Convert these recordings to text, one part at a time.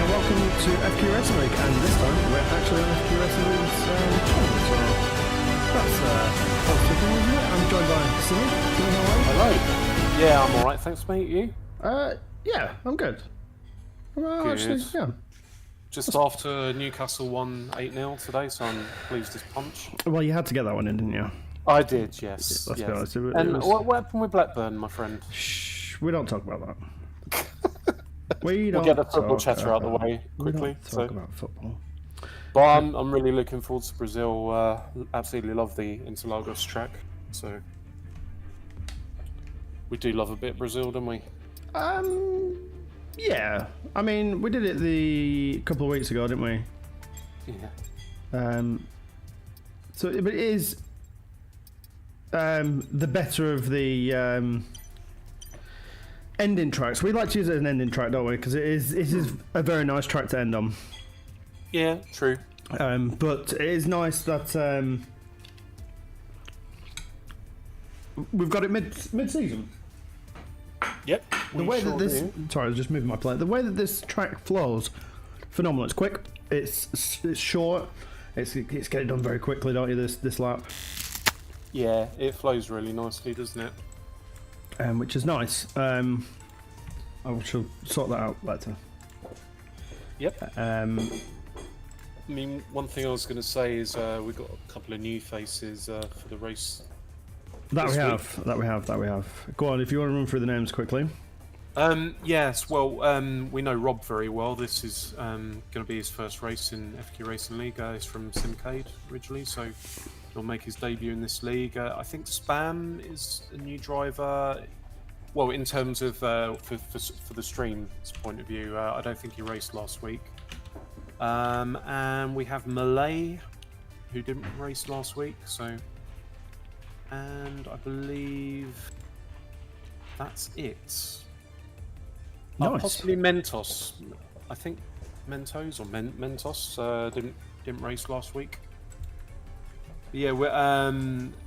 welcome to FQ Wrestling League, and this time we're actually on FQ Wrestling League's channel, so that's positive thing, isn't it? I'm joined by Silly. Silly, how are you? Hello. Yeah, I'm alright, thanks mate, you? Yeah, I'm good. Well, Good. actually, yeah. Just after Newcastle won 8-0 today, so I'm pleased as punch. Well, you had to get that one in, didn't you? I did, yes. Let's be honest. And what happened with Blackburn, my friend? Shh, we don't talk about that. We'll get the football chatter out of the way quickly. We don't talk about football. But I'm really looking forward to Brazil. Absolutely love the Interlagos track. So we do love a bit of Brazil, don't we? Yeah. I mean, we did it a couple of weeks ago, didn't we? Yeah. So, but it is the better of the ending tracks. We like to use it as an ending track, don't we? Because it is a very nice track to end on. Yeah, true. But it is nice that we've got it mid-season. Yep. The way that this sorry, I was just moving my plate. The way that this track flows, phenomenal. It's quick. It's short. It's getting done very quickly, don't you? This lap. Yeah, it flows really nicely, doesn't it? Which is nice. I shall sort that out later. Yep. I mean, one thing I was going to say is we've got a couple of new faces for the race. That we have. Go on, if you want to run through the names quickly. Yes, well, we know Rob very well. This is going to be his first race in FQ Racing League. He's from Simcade originally, so he'll make his debut in this league. I think Spam is a new driver. Well, in terms of for the stream's point of view, I don't think he raced last week. And we have Malay, who didn't race last week, so... And I believe that's it. Nice. Possibly Mentos. I think Mentos or Mentos didn't race last week. But yeah, we're,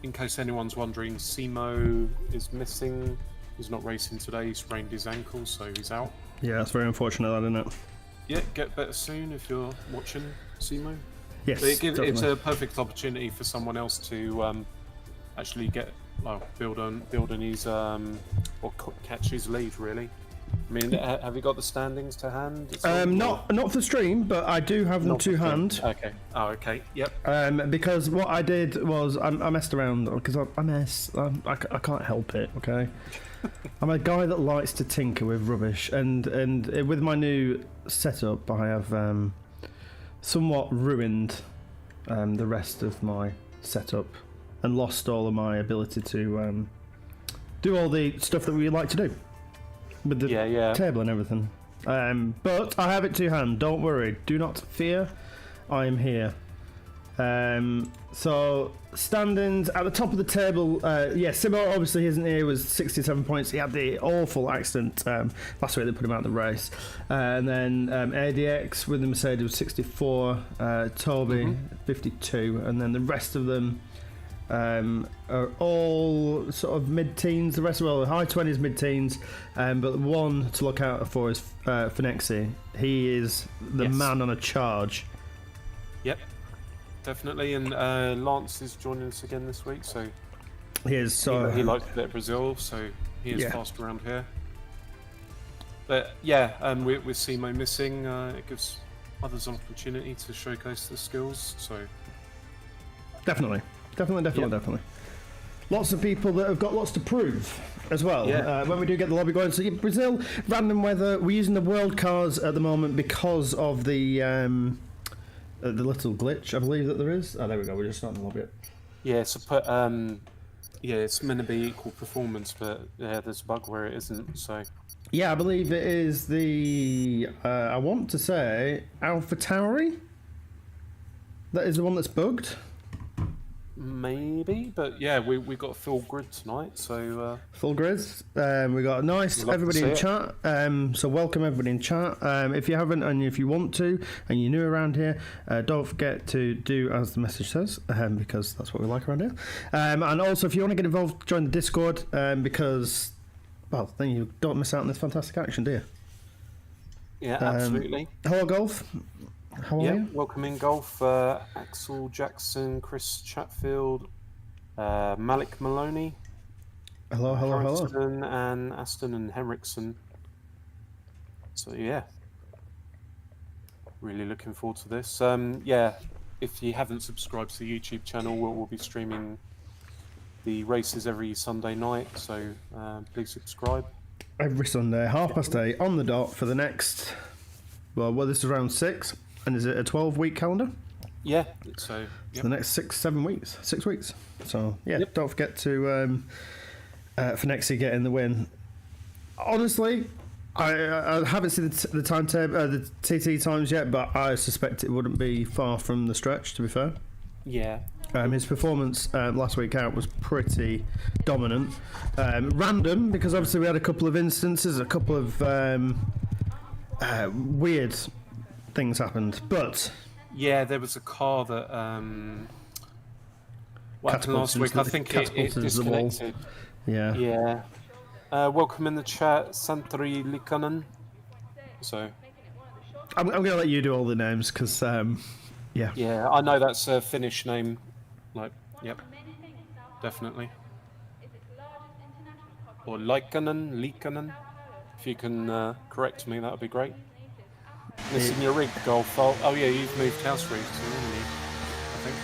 in case anyone's wondering, Simo is missing. He's not racing today. He sprained his ankle, so he's out. Yeah, that's very unfortunate, that, isn't it? Yeah, get better soon if you're watching Simo. Yes, But it's a perfect opportunity for someone else to actually build on his or catch his lead, really. I mean, have you got the standings to hand? Not for stream, but I do have them to hand. Okay. Oh, okay. Yep. Because what I did was I messed around because I can't help it. Okay. I'm a guy that likes to tinker with rubbish, and with my new setup, I have somewhat ruined the rest of my setup and lost all of my ability to do all the stuff that we like to do with the table and everything. But I have it to hand. Don't worry. Do not fear. I am here. So standings at the top of the table. Simo obviously isn't here. Was 67 points. He had the awful accident last week. They put him out of the race. And then ADX with the Mercedes was 64. Toby 52, and then the rest of them are all sort of mid-teens. The rest are all high 20s, mid-teens. But the one to look out for is Finexi. He is the man on a charge. Yep, definitely. And Lance is joining us again this week, so he is. So he likes a bit of Brazil, so he is fast around here. But with Simo missing, it gives others an opportunity to showcase their skills. So definitely. Lots of people that have got lots to prove as well. When we do get the lobby going. So Brazil, random weather. We're using the world cars at the moment because of the little glitch, I believe that there is. Oh, there we go. We're just starting the lobby. Yeah, so it's meant to be equal performance, but there's a bug where it isn't. So I believe it is the I want to say AlphaTauri. That is the one that's bugged. Maybe, but we got a full grid tonight, so full grids. We got everybody in chat. So welcome everybody in chat. If you haven't, and if you want to, and you're new around here, don't forget to do as the message says, because that's what we like around here. And also, if you want to get involved, join the Discord, because then you don't miss out on this fantastic action, do you? Yeah, absolutely. Hello, Golf. How are Yeah, you? welcome in golf. Axel Jackson, Chris Chatfield, Malik Maloney, Hello, hello, hello. Harrison, and Aston and Henriksen. So yeah, really looking forward to this. Yeah, if you haven't subscribed to the YouTube channel, we'll be streaming the races every Sunday night. So please subscribe. Every Sunday, 8:30 on the dot for the next. Well, this is round 6, and is it a 12-week calendar? Yeah. So The next 7 weeks, 6 weeks. So yeah, don't forget to for next year get in the win. Honestly, I haven't seen the timetable, the TT times yet, but I suspect it wouldn't be far from the stretch. To be fair. Yeah. His performance last week out was pretty dominant. Random, because obviously we had a couple of instances, a couple of weird things happened. But yeah, there was a car that what happened last week? I think it disconnected. Yeah. Yeah. Welcome in the chat, Santri Likanen. So I'm going to let you do all the names because, yeah. Yeah, I know that's a Finnish name. Like, yep, definitely. Or Likanen. If you can correct me, that would be great. Missing your rig, Golf. Oh yeah, you've moved house recently, haven't you? I think.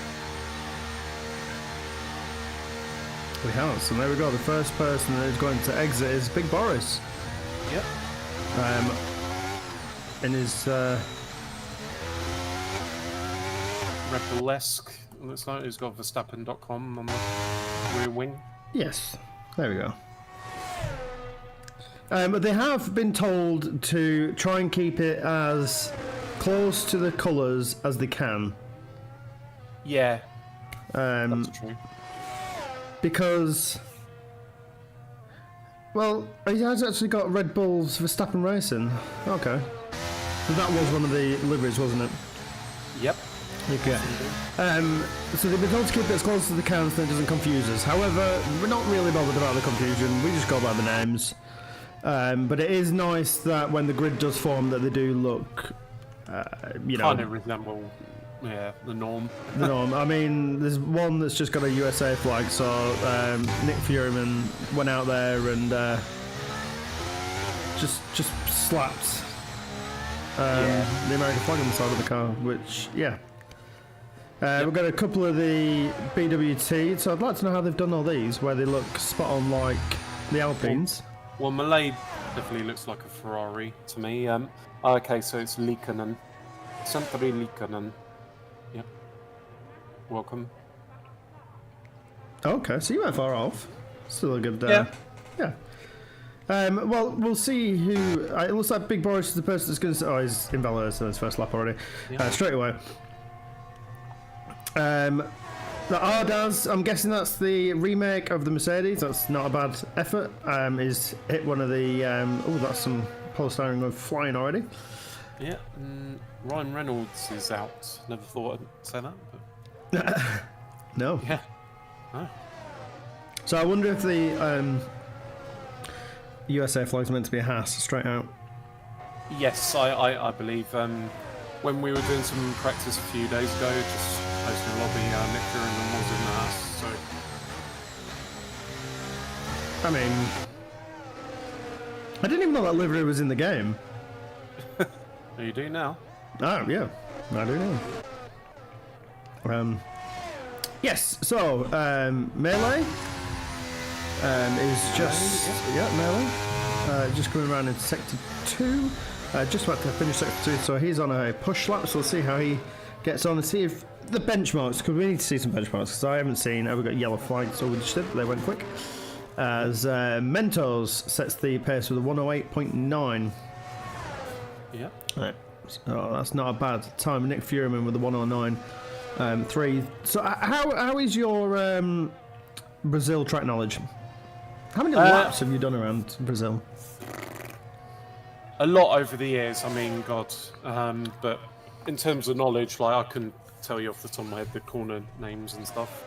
We have. So there we go. The first person that is going to exit is Big Boris. Yep. In his Rebel-esque. Looks like he's got Verstappen.com on the rear wing. yes, there we go. But they have been told to try and keep it as close to the colours as they can. Yeah, that's true. Because, well, he has actually got Red Bull's Verstappen Racing. Okay. That was one of the liveries, wasn't it? Yep. Okay. So they've been told to keep it as close to the can so it doesn't confuse us. However, we're not really bothered about the confusion. We just go by the names. But it is nice that when the grid does form, that they do look, kind of resemble, the norm. The norm. I mean, there's one that's just got a USA flag. So Nick Furyman went out there and just slapped the American flag on the side of the car, which we've got a couple of the BWT, so I'd like to know how they've done all these, where they look spot on like the Alpines. Well, Malay definitely looks like a Ferrari to me. Okay, so it's Likanen. Santri Likanen. Yep. Welcome. Okay, so you went far off. Still a good... yeah. Well, we'll see who... it looks like Big Boris is the person that's going to... Oh, he's invalid on his first lap already. Yeah. Straight away. The Ardaz, I'm guessing that's the remake of the Mercedes. That's not a bad effort. Is hit one of the... that's some polystyrene going flying already. Yeah, Ryan Reynolds is out. Never thought I'd say that. But... No. Yeah. Oh. So I wonder if the USA flag's meant to be a Haas straight out. Yes, I believe. When we were doing some practice a few days ago, just posting a lobby, Nick Furyman was in the Haas. So. I mean, I didn't even know that livery was in the game. Oh, you do now? Oh, yeah, I do know. Yes, so, Melee is just... Melee. Just coming around in Sector 2. Just about to finish Sector 2, so he's on a push lap, so we'll see how he gets on and see if the benchmarks, because we need to see some benchmarks, because I haven't seen... we've got yellow flags, so we just did, they went quick. As Mentos sets the pace with a 108.9. Yeah. Right. So that's not a bad time. Nick Furyman with the 109.3. So how is your Brazil track knowledge? How many laps have you done around Brazil? A lot over the years. I mean, God. But in terms of knowledge, like I couldn't tell you off the top of my head the corner names and stuff,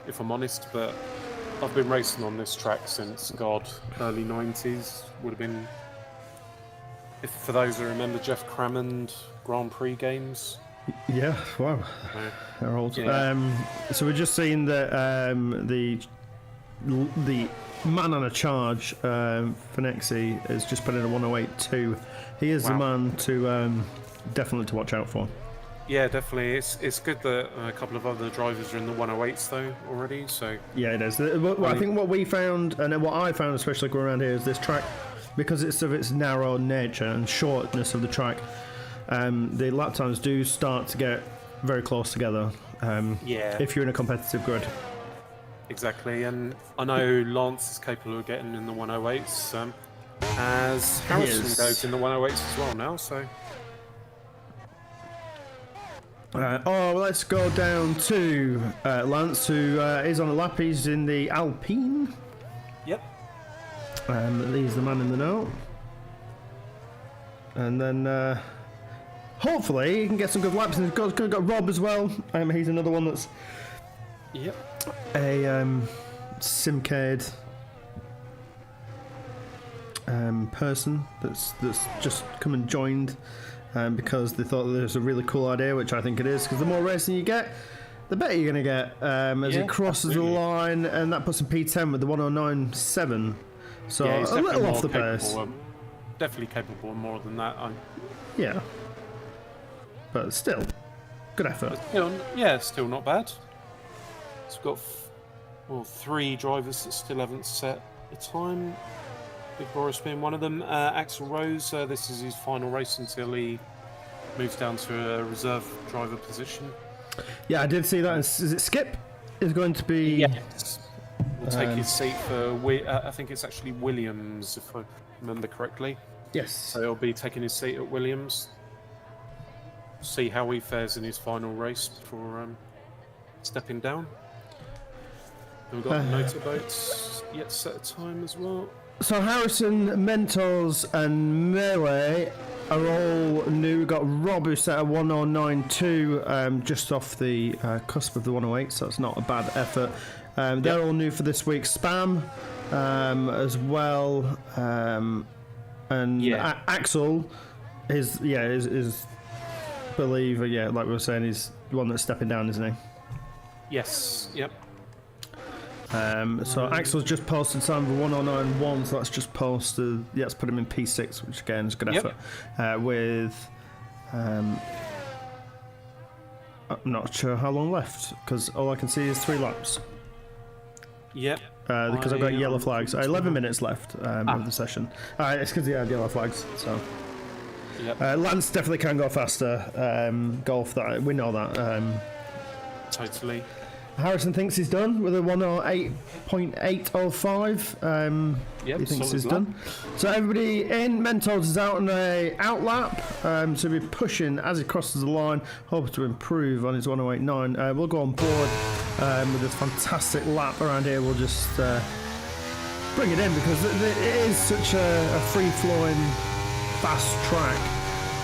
if I'm honest. But I've been racing on this track since early 90s. Would have been If for those who remember Jeff Crammond Grand Prix games. Yeah, wow. Yeah. They're old. Yeah. So we're just seeing that the man on a charge, Finexi, has just put in a 108.2. He is the man to definitely to watch out for. Yeah, definitely. It's good that a couple of other drivers are in the 108s though already. So yeah, it is. I think what we found, and what I found, especially going around here, is this track, because it's of its narrow nature and shortness of the track. The lap times do start to get very close together. Yeah. If you're in a competitive grid. Exactly, and I know Lance is capable of getting in the 108s, as Harrison goes in the 108s as well now. So. Let's go down to Lance, who is on a lap. He's in the Alpine. Yep. He's the man in the know. And then hopefully he can get some good laps. And he's got Rob as well. He's another one that's a Simcade person that's just come and joined. Because they thought that it was a really cool idea, which I think it is, because the more racing you get, the better you're going to get as it crosses the line, and that puts him P10 with the 109.7. So a little off the pace. Definitely capable of more than that. Yeah. But still, good effort. Still not bad. So we've got 3 drivers that still haven't set a time. Big Boris being one of them. Axel Rose, this is his final race until he moves down to a reserve driver position. Yeah, I did see that. Is it Skip? Is going to be... Yes. Will take his seat for... I think it's actually Williams, if I remember correctly. Yes. So he'll be taking his seat at Williams. See how he fares in his final race before stepping down. And we've got motorboats yet to set a time as well. So Harrison, Mentos and Melee are all new. We've got Rob who set a 109.2 just off the cusp of the 108, so it's not a bad effort. They're all new for this week's Spam as well. Axel is believer, like we were saying, he's the one that's stepping down, isn't he? Yes, yep. So Axel's just posted time for 109.1, so that's just posted. Let's put him in P6, which again is a good effort. I'm not sure how long left, because all I can see is 3 laps. Yep. Because I've got yellow flags. 11 minutes left of the session. It's because he had yellow flags. So Lance definitely can go faster. Golf, that we know that. Totally. Harrison thinks he's done with a 108.805. He thinks he's done. So everybody in Mentos is out on a out lap. So he'll be pushing as he crosses the line, hoping to improve on his 108.9. We'll go on board with this fantastic lap around here. We'll just bring it in because it is such a free-flowing, fast track.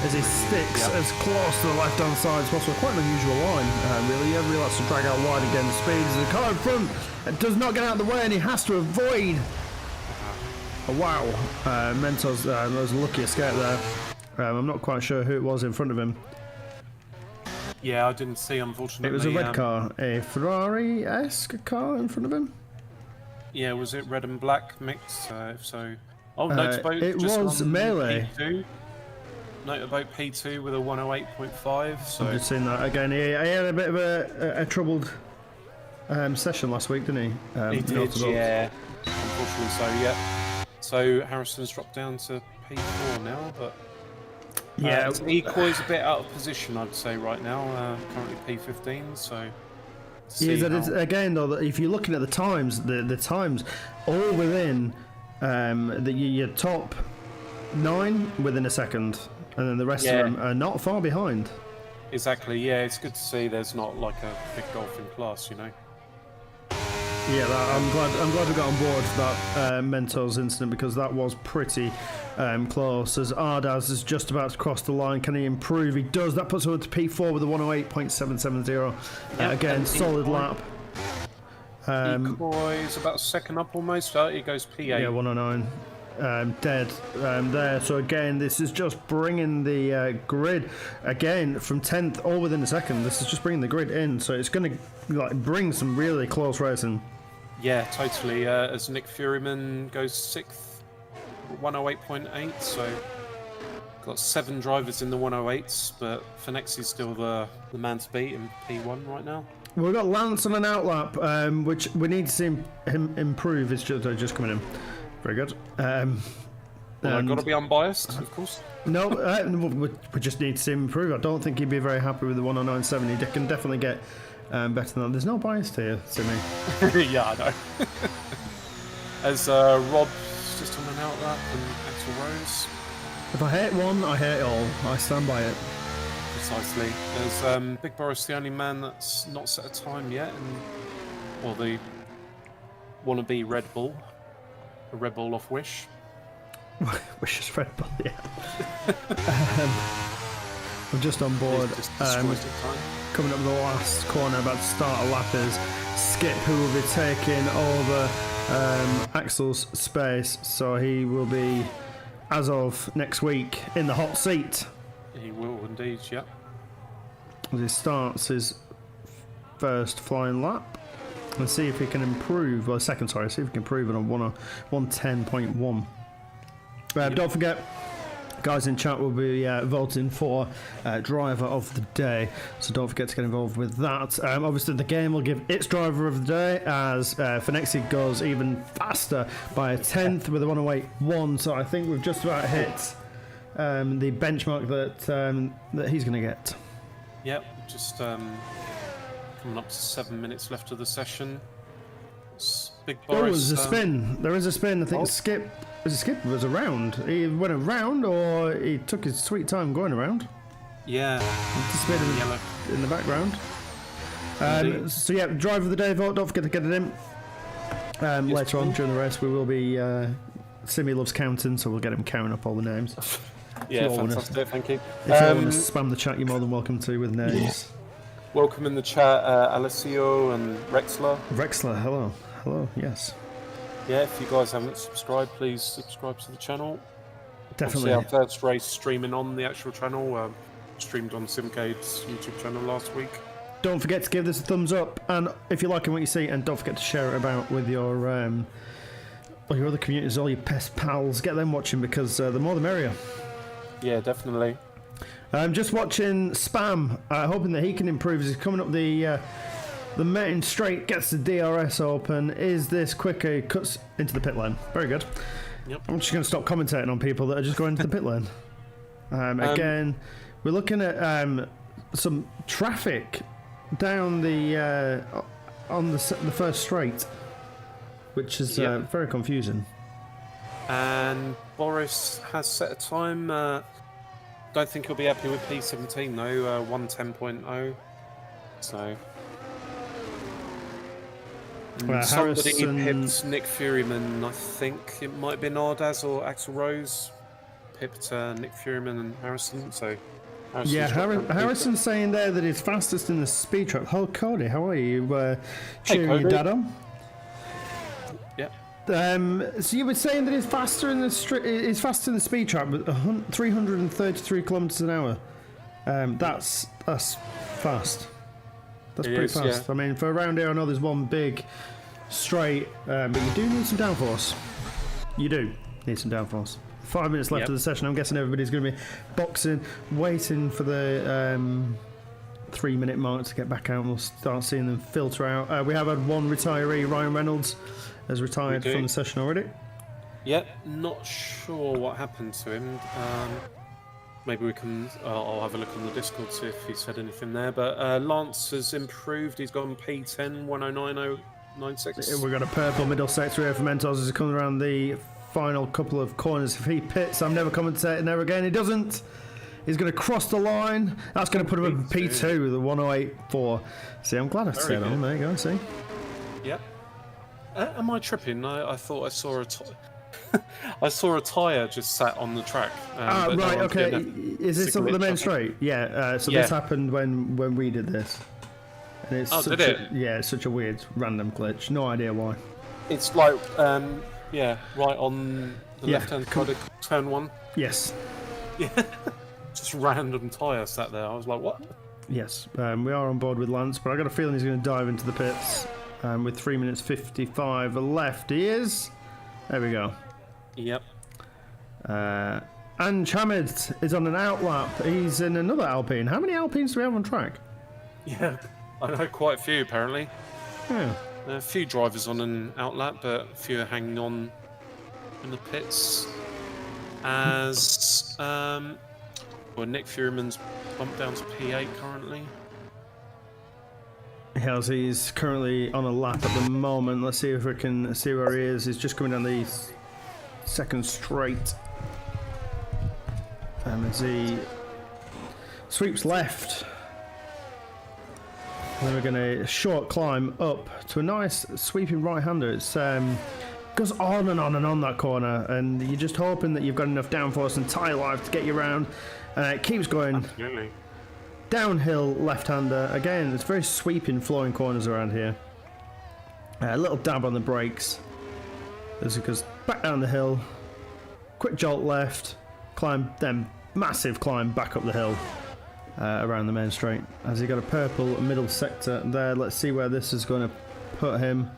As he sticks as close to the left-hand side as possible. Quite an unusual line, really. Everybody likes to drag out wide and gain speed. As the car in front does not get out of the way, and he has to avoid. Oh, wow. Mentos was a lucky escape there. I'm not quite sure who it was in front of him. Yeah, I didn't see, unfortunately. It was a red car, a Ferrari-esque car in front of him. Yeah, was it red and black mixed? If so... Oh, Motorboat it just was Melee. P2. Motorboat P2 with a 108.5. So I've just seen that again. He had a bit of a troubled session last week, didn't he? He did, yeah. Unfortunately, so Harrison's dropped down to P4 now, but Ecoy's a bit out of position, I'd say, right now. Currently P15, so. Again, though, if you're looking at the times, the times all within your top 9 within a second. And then the rest of them are not far behind. Exactly, yeah, it's good to see there's not like a big golfing class, you know. Yeah, I'm glad we got on board for that Mentos incident, because that was pretty close. As Ardaz is just about to cross the line, can he improve? He does. That puts him to P4 with a 108.770. Again, solid lap. Ecoy is about second up almost. He goes P8. Yeah, 109. dead there. So again, this is just bringing the grid again from 10th, all within a second. This is just bringing the grid in, so it's going to like bring some really close racing. Yeah, totally. As Nick Furyman goes 6th, 108.8. So got 7 drivers in the 108s, but Finexi's still the man to beat in P1 right now. We've got Lance on an outlap, which we need to see him improve. It's just coming in. Very good. Well, I've got to be unbiased, of course. No, we just need to see him improve. I don't think he'd be very happy with the 109.7. He can definitely get better than that. There's no bias here, Timmy. Yeah, I know. As Rob's just on an outlap and Axel Rose. If I hate one, I hate all. I stand by it. Precisely. There's Big Boris, the only man that's not set a time yet, and well, the wannabe Red Bull, a Red Bull off Wish. Wish is Red Bull, yeah. I'm just on board. Coming up the last corner, about to start a lap is Skip, who will be taking over Axel's space, so he will be, as of next week, in the hot seat. He will indeed, yep. As he starts his first flying lap. And see if he can improve, well, second, sorry, see if he can improve it on 110.1. Don't forget, guys in chat will be voting for driver of the day, so don't forget to get involved with that. Obviously, the game will give its driver of the day as Finexi goes even faster by a 10th with a 108.1, so I think we've just about hit the benchmark that he's going to get. Yep, just coming up to 7 minutes left of the session. Big Boris. Oh, there's a spin. There is a spin. I think Skip was around. He went around, or he took his sweet time going around. Yeah. Anticipated Yellow in the background. So yeah, driver of the day vote. Don't forget to get it in. Later on during the race, we will be. Simi loves counting, so we'll get him counting up all the names. Yeah, fantastic. Thank you. If you want to spam the chat, you're more than welcome to with names. Welcome in the chat, Alessio and Rexler. Rexler, hello. Hello, yes. Yeah, if you guys haven't subscribed, please subscribe to the channel. Definitely. Obviously, our first race streaming on the actual channel. Streamed on Simcade's YouTube channel last week. Don't forget to give this a thumbs up, and if you're liking what you see, and don't forget to share it about with your other communities, all your pest pals. Get them watching, because the more the merrier. Yeah, definitely. I'm just watching Spam, hoping that he can improve as he's coming up the main straight, gets the DRS open. Is this quicker? He cuts into the pit lane. Very good. Yep. I'm just going to stop commentating on people that are just going into the pit lane. Again, we're looking at some traffic down the on the first straight, which is very confusing. And Boris has set a time. Don't think he'll be happy with P17 though. 110.0. So. Somebody pipped Nick Furyman. I think it might be Nardaz or Axel Rose. Pipped Nick Furyman and Harrison. So. Harrison's saying there that he's fastest in the speed trap. Hello, Cody. How are you? Cheering your dad on. So you were saying that he's faster in the faster in the speed trap with 333 kilometers an hour. That's fast. That's pretty fast. Yeah. I mean, for around here, I know there's one big straight, but you do need some downforce. You do need some downforce. 5 minutes left of the session. I'm guessing everybody's going to be boxing, waiting for the 3 minute mark to get back out, and we'll start seeing them filter out. We have had one retiree, Ryan Reynolds, has retired from the session already. Yep, not sure what happened to him. Maybe we can. I'll have a look on the Discord, see if he said anything there. But Lance has improved. He's gone P10 109.096. We've got a purple middle sector here for Mentos as he comes around the final couple of corners. If he pits, I'm never commentating there again. He doesn't. He's going to cross the line. That's going to put him up in P2 with a 108.4. See, I'm glad I stayed on. There you go. See. Yep. Am I tripping? I thought I saw I saw a tyre just sat on the track. Right, okay. Is this on the main straight? Yeah, so this happened when we did this. And it's did it? It's such a weird random glitch. No idea why. It's like, right on The left-hand side of turn 1. Yes. Yeah. Just random tyre sat there. I was like, what? Yes. We are on board with Lance, but I got a feeling he's going to dive into the pits with 3 minutes 55 left. He is. There we go. Yep. And Hamid is on an outlap. He's in another Alpine. How many Alpines do we have on track? Yeah, I know quite a few apparently. Yeah. A few drivers on an outlap, but a few are hanging on in the pits. As Nick Fuhrman's bumped down to P8 currently. Yes, he's currently on a lap at the moment. Let's see if we can see where he is. He's just coming down the second straight. As he sweeps left. And then we're going to short climb up to a nice sweeping right-hander. It's goes on and on and on that corner, and you're just hoping that you've got enough downforce and tyre life to get you around. It keeps going. Absolutely. Downhill left-hander. Again, it's very sweeping, flowing corners around here. A little dab on the brakes as it goes back down the hill. Quick jolt left. Climb, then massive climb back up the hill around the main straight. As he got a purple middle sector there. Let's see where this is going to put him.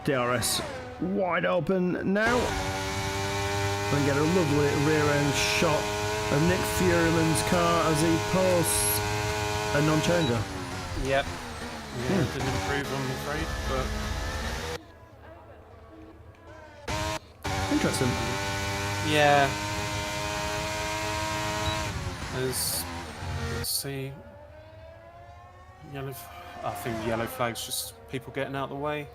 DRS wide open now. And get a lovely rear end shot of Nick Fuhrman's car as he posts a non-changer. Yep. Yeah, didn't improve, I'm afraid, but Interesting. yeah. Let's see. I think yellow flag's just people getting out of the way.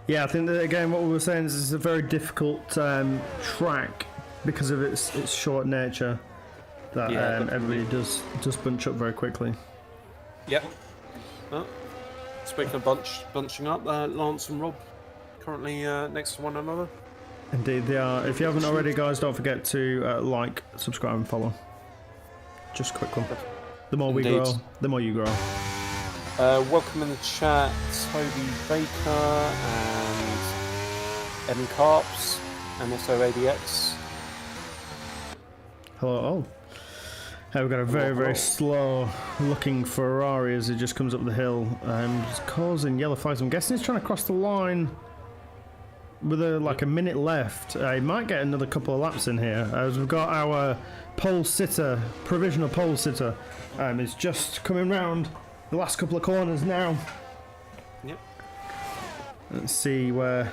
Yeah, I think that again what we were saying is it's a very difficult track because of its short nature. That everybody does bunch up very quickly. Yep. Oh, speaking of bunching up, Lance and Rob currently next to one another. Indeed, they are. If you haven't already, guys, don't forget to like, subscribe, and follow. Just a quick one. The more we grow, the more you grow. Welcome in the chat, Toby Baker and Evan Carps, and also ADX. Hello, all. We've got a very slow looking Ferrari as it just comes up the hill, just causing yellow flags. I'm guessing he's trying to cross the line with a minute left. He might get another couple of laps in here as we've got our provisional pole sitter. Is just coming round the last couple of corners now. Yep. Let's see where.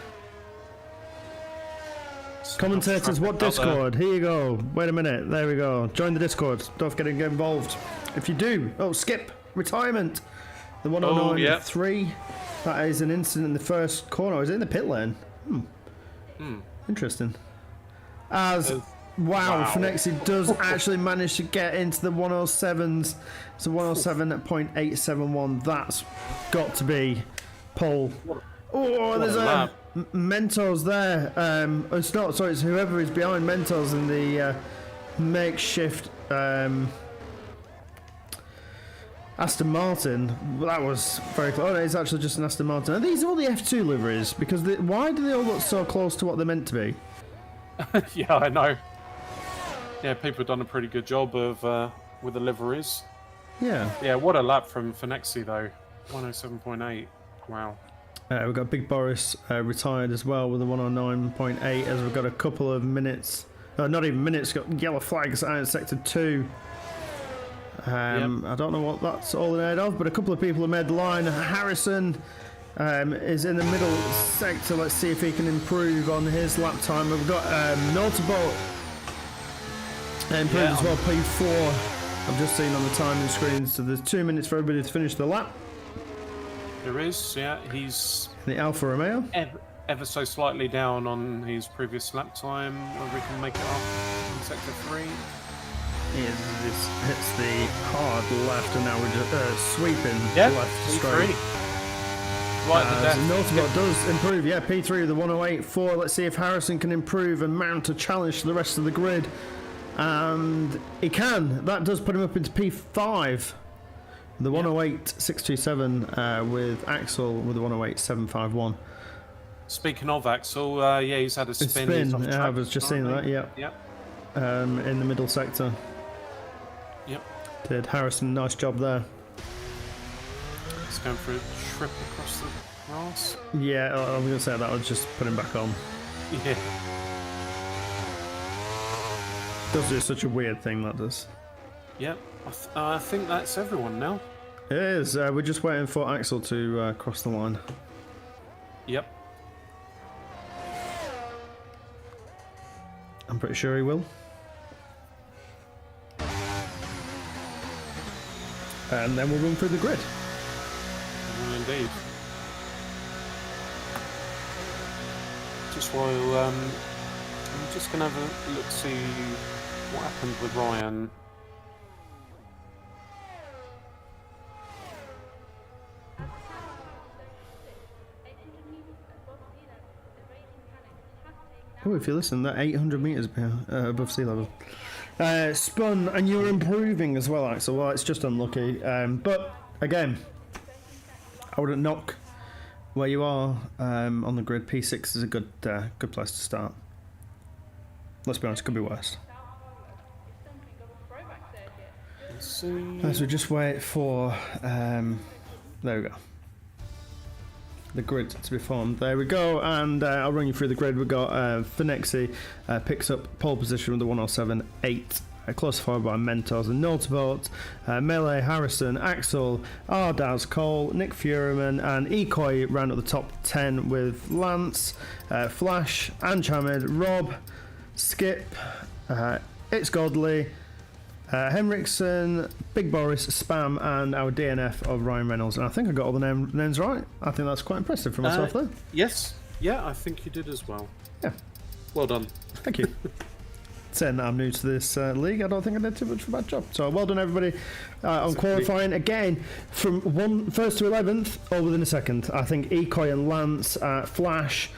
Commentators, what Discord? Here you go. Wait a minute. There we go. Join the Discord. Don't forget to get involved. If you do, skip retirement. The 109.3. That is an incident in the first corner. Is it in the pit lane? Interesting. Wow, Finexi does actually manage to get into the 107s. It's a 107.871. That's got to be pole. Oh, there's a Mentos there. It's not. Sorry, it's whoever is behind Mentos in the makeshift Aston Martin. That was very close. Oh, it's actually just an Aston Martin. Are these all the F2 liveries? Because why do they all look so close to what they're meant to be? Yeah, I know. Yeah, people have done a pretty good job of with the liveries. Yeah. Yeah, what a lap from Finexi though. 107.8. Wow. We've got Big Boris retired as well with a 109.8 as we've got a couple of minutes. Not even minutes, got yellow flags out in sector 2. I don't know what that's all in aid of, but a couple of people have made the line. Harrison is in the middle sector. Let's see if he can improve on his lap time. We've got Notable improved as well, P4. I've just seen on the timing screen, so there's 2 minutes for everybody to finish the lap. There is, yeah. He's the Alfa Romeo. Ever so slightly down on his previous lap time. Whether we can make it up in sector 3. This hits the hard left, and now we're just sweeping left straight. Right at the death. Notable does improve, P3 with the 108.4. Let's see if Harrison can improve and mount a challenge to the rest of the grid. And he can. That does put him up into P5. The 108.627 with Axel with the 108.751. Speaking of Axel, yeah, he's had a It's spin. He's off spin. Yeah, I track was just seeing that. currently. Yeah. Yep. In the middle sector. Yep. Did Harrison nice job there? He's going for a trip across the grass. Yeah, I was gonna say that. I'll just put him back on. Yeah. Does do such a weird thing that does. Yep. I think that's everyone now. It is. We're just waiting for Axel to cross the line. Yep. I'm pretty sure he will. And then we'll run through the grid. Well, indeed. Just while I'm just gonna have a look, see what happened with Ryan. Oh, if you listen, that 800 metres above sea level. Spun, and you're improving as well, Axel. Well, it's just unlucky. But, again, I wouldn't knock where you are on the grid. P6 is a good place to start. Let's be honest, it could be worse. Let's see. As we just wait for... there we go. The grid to be formed. There we go, and I'll run you through the grid. We've got Finexi picks up pole position with the 107.8, close followed by Mentos and Noteboat, Melee, Harrison, Axel, Ardaz, Cole, Nick Fuhrman, and Ekoi ran at the top 10 with Lance, Flash, Anchamid, Rob, Skip, It's Godly, Henriksen, Big Boris, Spam, and our DNF of Ryan Reynolds. And I think I got all the names right. I think that's quite impressive for myself there. Yes. Yeah, I think you did as well. Yeah. Well done. Thank you. Saying that I'm new to this league, I don't think I did too much of a bad job. So well done, everybody, on qualifying. Again, from 1st to 11th, all within a second. I think Ekoi and Lance, Flash,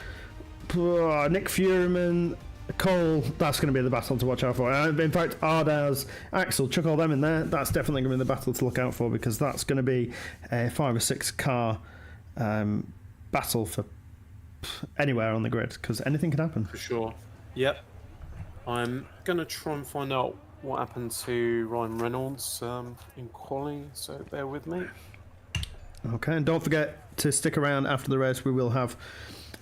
Nick Fuhrman, Cole, that's going to be the battle to watch out for. In fact, Ardaz, Axel, chuck all them in there. That's definitely going to be the battle to look out for, because that's going to be a 5 or 6 car battle for anywhere on the grid, because anything can happen. For sure. Yep. I'm going to try and find out what happened to Ryan Reynolds in quali, so bear with me. Okay, and don't forget to stick around after the race. We will have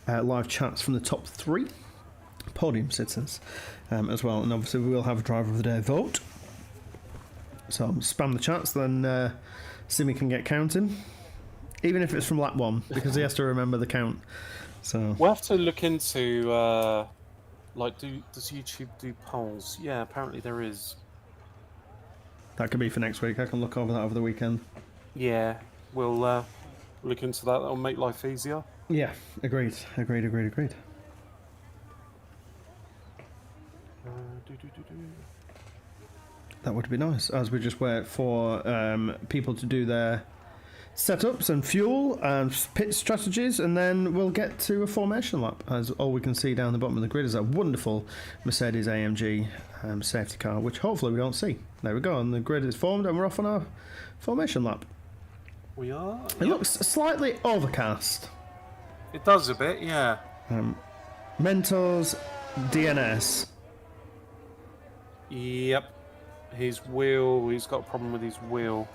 live chats from the top 3 podium sitters as well, and obviously we will have a driver of the day vote, so spam the chats, then Simi can get counting, even if it's from lap 1, because he has to remember the count. So we'll have to look into does YouTube do polls? Yeah, apparently there is. That could be for next week. I can look over that over the weekend. Yeah, we'll look into that. That'll make life easier. Yeah, agreed. That would be nice, as we just wait for people to do their setups and fuel and pit strategies, and then we'll get to a formation lap, as all we can see down the bottom of the grid is that wonderful Mercedes AMG safety car, which hopefully we don't see. There we go, and the grid is formed and we're off on our formation lap. We are. It looks slightly overcast. It does a bit, yeah. Mentos DNS. Yep. His wheel, he's got a problem with his wheel.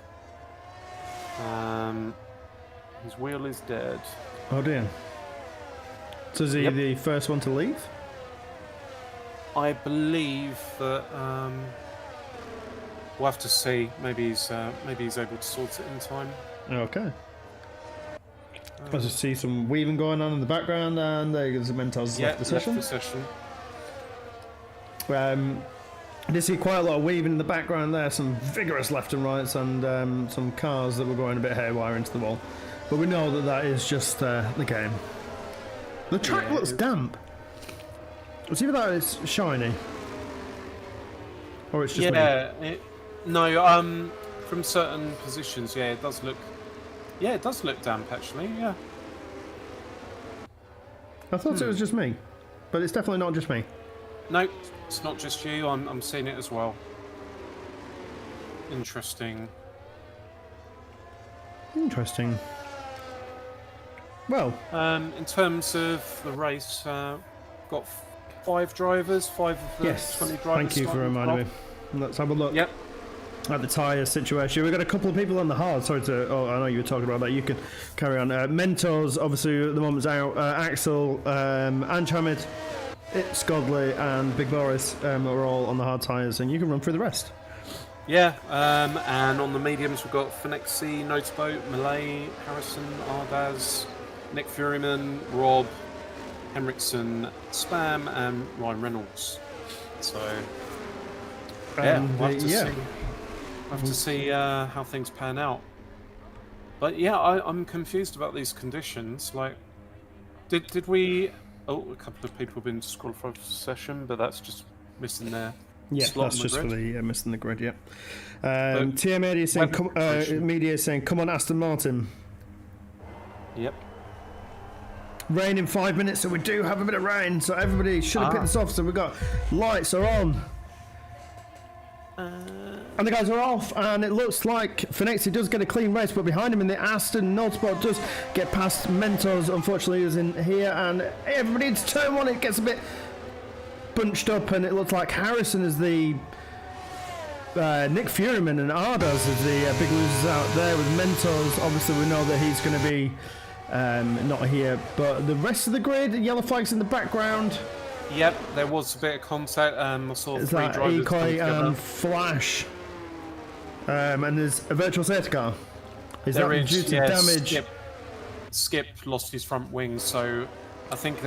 His wheel is dead. Oh dear. So is he Yep. the first one to leave? I believe that we'll have to see. Maybe he's able to sort it in time. Okay. I just see some weaving going on in the background, and there goes the Mentos left the session. I did see quite a lot of weaving in the background there, some vigorous left and rights, and some cars that were going a bit haywire into the wall. But we know that that is just the game. The track looks damp. It's either that or it's shiny. Or it's just me. No, from certain positions, yeah, it does look... Yeah, it does look damp, actually, yeah. I thought it was just me, but it's definitely not just me. No, it's not just you. I'm seeing it as well. Interesting. Interesting. Well, In terms of the race, got 5 drivers, 5 of the yes. 20 drivers. Thank you for reminding me. Let's have a look. Yep. At the tyre situation, we've got a couple of people on the hard. Sorry to. Oh, I know you were talking about that. You can carry on. Mentors, obviously, at the moment's out. Axel, Ange Hamid, It's Godley, and Big Boris are all on the hard tyres, and you can run through the rest. Yeah, and on the mediums, we've got Phoenixy, Notabboat, Malay, Harrison, Ardaz, Nick Furyman, Rob, Henriksen, Spam, and Ryan Reynolds. So, yeah, we'll have to see. We'll have to see how things pan out. But yeah, I'm confused about these conditions. Like, did we? Oh, a couple of people have been disqualified for the session, but that's just missing their slot. That's just grid. for the missing the grid. Yeah. TM Media saying, "Come on, Aston Martin." Yep. Rain in 5 minutes, so we do have a bit of rain. So everybody should have picked this off. So we've got lights are on. And the guys are off, and it looks like Phoenixy does get a clean race, but behind him in the Aston, Notabboat does get past Mentos, unfortunately, is in here, and everybody into turn one, it gets a bit bunched up, and it looks like Harrison is the Nick Furyman, and Ardas is the big losers out there with Mentos. Obviously, we know that he's going to be not here, but the rest of the grid, yellow flags in the background. Yep, there was a bit of contact. I saw Is 3 that drivers come Ecoy together. and Flash? And there's a virtual safety car. Is There that is, due to yeah, damage? Skip lost his front wing, so I think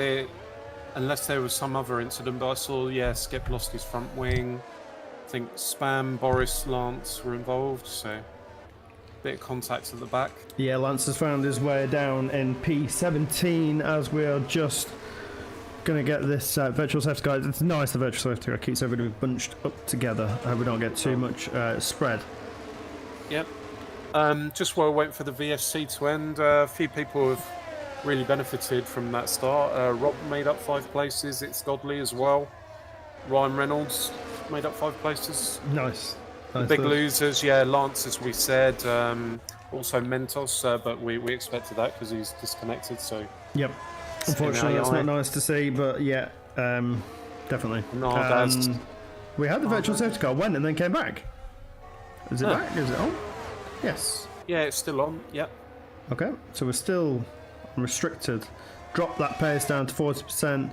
unless there was some other incident, but I saw, Skip lost his front wing. I think Spam, Boris, Lance were involved, so bit of contact at the back. Yeah, Lance has found his way down in P17 as we are just going to get this virtual safety car. It's nice, the virtual safety car keeps everybody bunched up together. We don't get too much spread. Yep. Just while we're waiting for the VSC to end, a few people have really benefited from that start. Rob made up 5 places. It's Godley as well. Ryan Reynolds made up 5 places. Nice. Big losers, Lance, as we said. Also Mentos, but we expected that because he's disconnected. So yep. Unfortunately, that's not nice to see, but definitely. No, we had the virtual safety car went and then came back. Is it back? Is it on? Yes. Yeah, it's still on. Yep. Okay, so we're still restricted. Drop that pace down to 40%.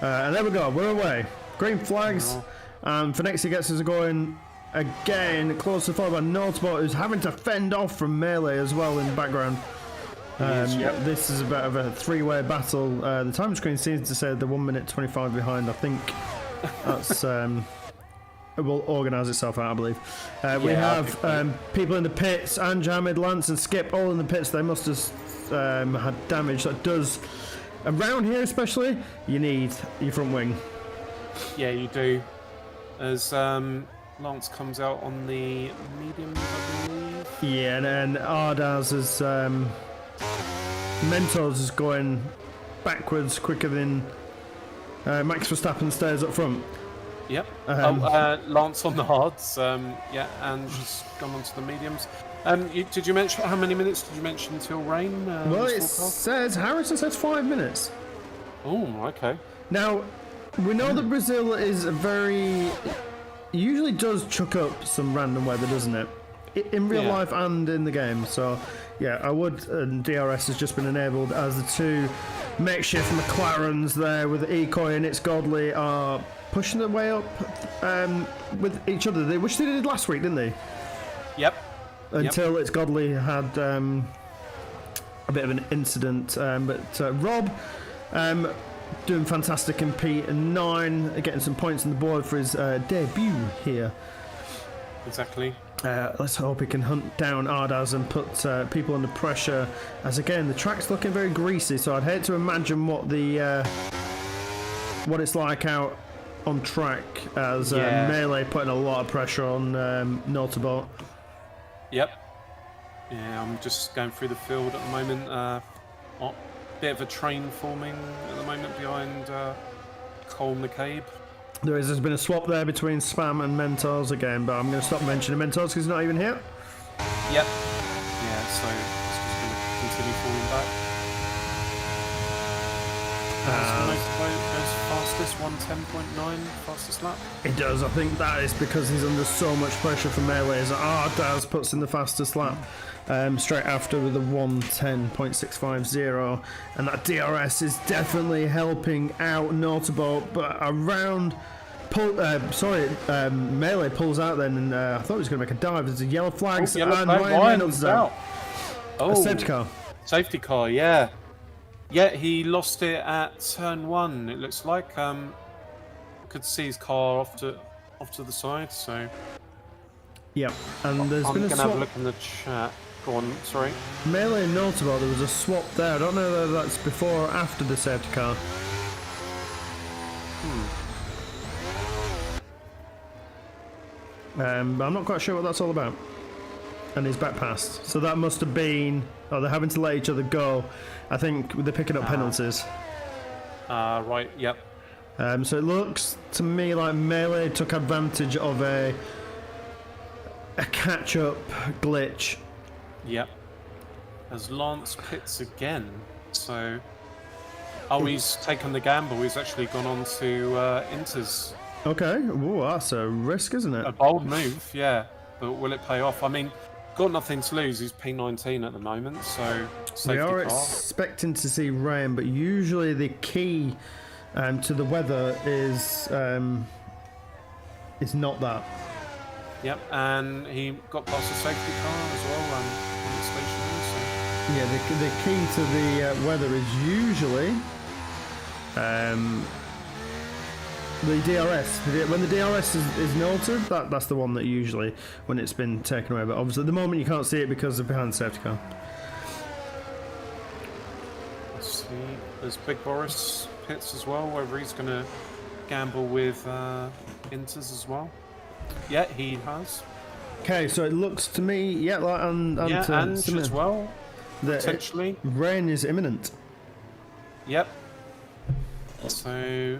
And there we go, we're away. Green flags. And Phoenixy gets us going again. Close to followed by Notabboat, who's having to fend off from Melee as well in the background. This is a bit of a 3-way battle. The time screen seems to say they're 1 minute 25 behind. I think that's it will organise itself out, I believe. We have people in the pits. Ange, Hamid, Lance and Skip all in the pits. They must have had damage. That does, around here especially, you need your front wing. Yeah, you do. As Lance comes out on the medium, I believe. Yeah, and Ardaz is Mentos is going backwards quicker than Max Verstappen stays up front. Yep. Lance on the hards. And just gone on to the mediums. Did you mention how many minutes did you mention until rain? Well, it says Harrison says 5 minutes. Oh, okay. Now we know that Brazil is usually does chuck up some random weather, doesn't it? In real life and in the game. So yeah, I would. And DRS has just been enabled as the 2 makeshift McLarens there with Ecoy and It's Godley are pushing their way up with each other, which they did last week, didn't they? Yep. Until It's Godley had a bit of an incident, but Rob doing fantastic in P9, getting some points on the board for his debut here. Exactly. Let's hope he can hunt down Ardaz and put people under pressure. As again, the track's looking very greasy, so I'd hate to imagine what it's like out on track as Melee putting a lot of pressure on Notabboat. Yep. Yeah, I'm just going through the field at the moment. Bit of a train forming at the moment behind Cole McCabe. There's been a swap there between Spam and Mentos again, but I'm going to stop mentioning Mentos because he's not even here. Yep. Yeah, so it's just going to continue falling back. Motorboat goes fastest, 110.9 fastest lap. It does. I think that is because he's under so much pressure from melees. Daz puts in the fastest lap straight after with a 110.650, and that DRS is definitely helping out Motorboat. But around, melee pulls out then, and I thought he was going to make a dive. There's a yellow flag, and Ryan Reynolds out. Oh, A safety car. Safety car, yeah. Yeah, he lost it at turn 1. It looks like. Could see his car off to the side. So. Yep, and there's been a swap. I'm gonna have a look in the chat. Go on, sorry. Melee and Notable, there was a swap there. I don't know whether that's before or after the safety car. But I'm not quite sure what that's all about. And he's back past. So that must have been... Oh, they're having to let each other go. I think they're picking up penalties. Right, yep. So it looks to me like Melee took advantage of a catch-up glitch. Yep. As Lance pits again. So... Oh, he's taken the gamble. He's actually gone on to Inters. Okay. Ooh, that's a risk, isn't it? A bold move, yeah. But will it pay off? I mean... Got nothing to lose. He's P19 at the moment, so safety we are car. expecting to see rain, but usually the key to the weather is not that. Yep, and he got past the safety car as well on the station. So. Yeah, the key to the weather is usually the DRS. When the DRS is noted, that's the one that usually, when it's been taken away. But obviously at the moment you can't see it because of behind the safety car. Let's see. There's Big Boris pits as well, whether he's going to gamble with Inters as well. Yeah, he has. Okay, so it looks to me, yeah, like and as well, potentially. Rain is imminent. Yep. So...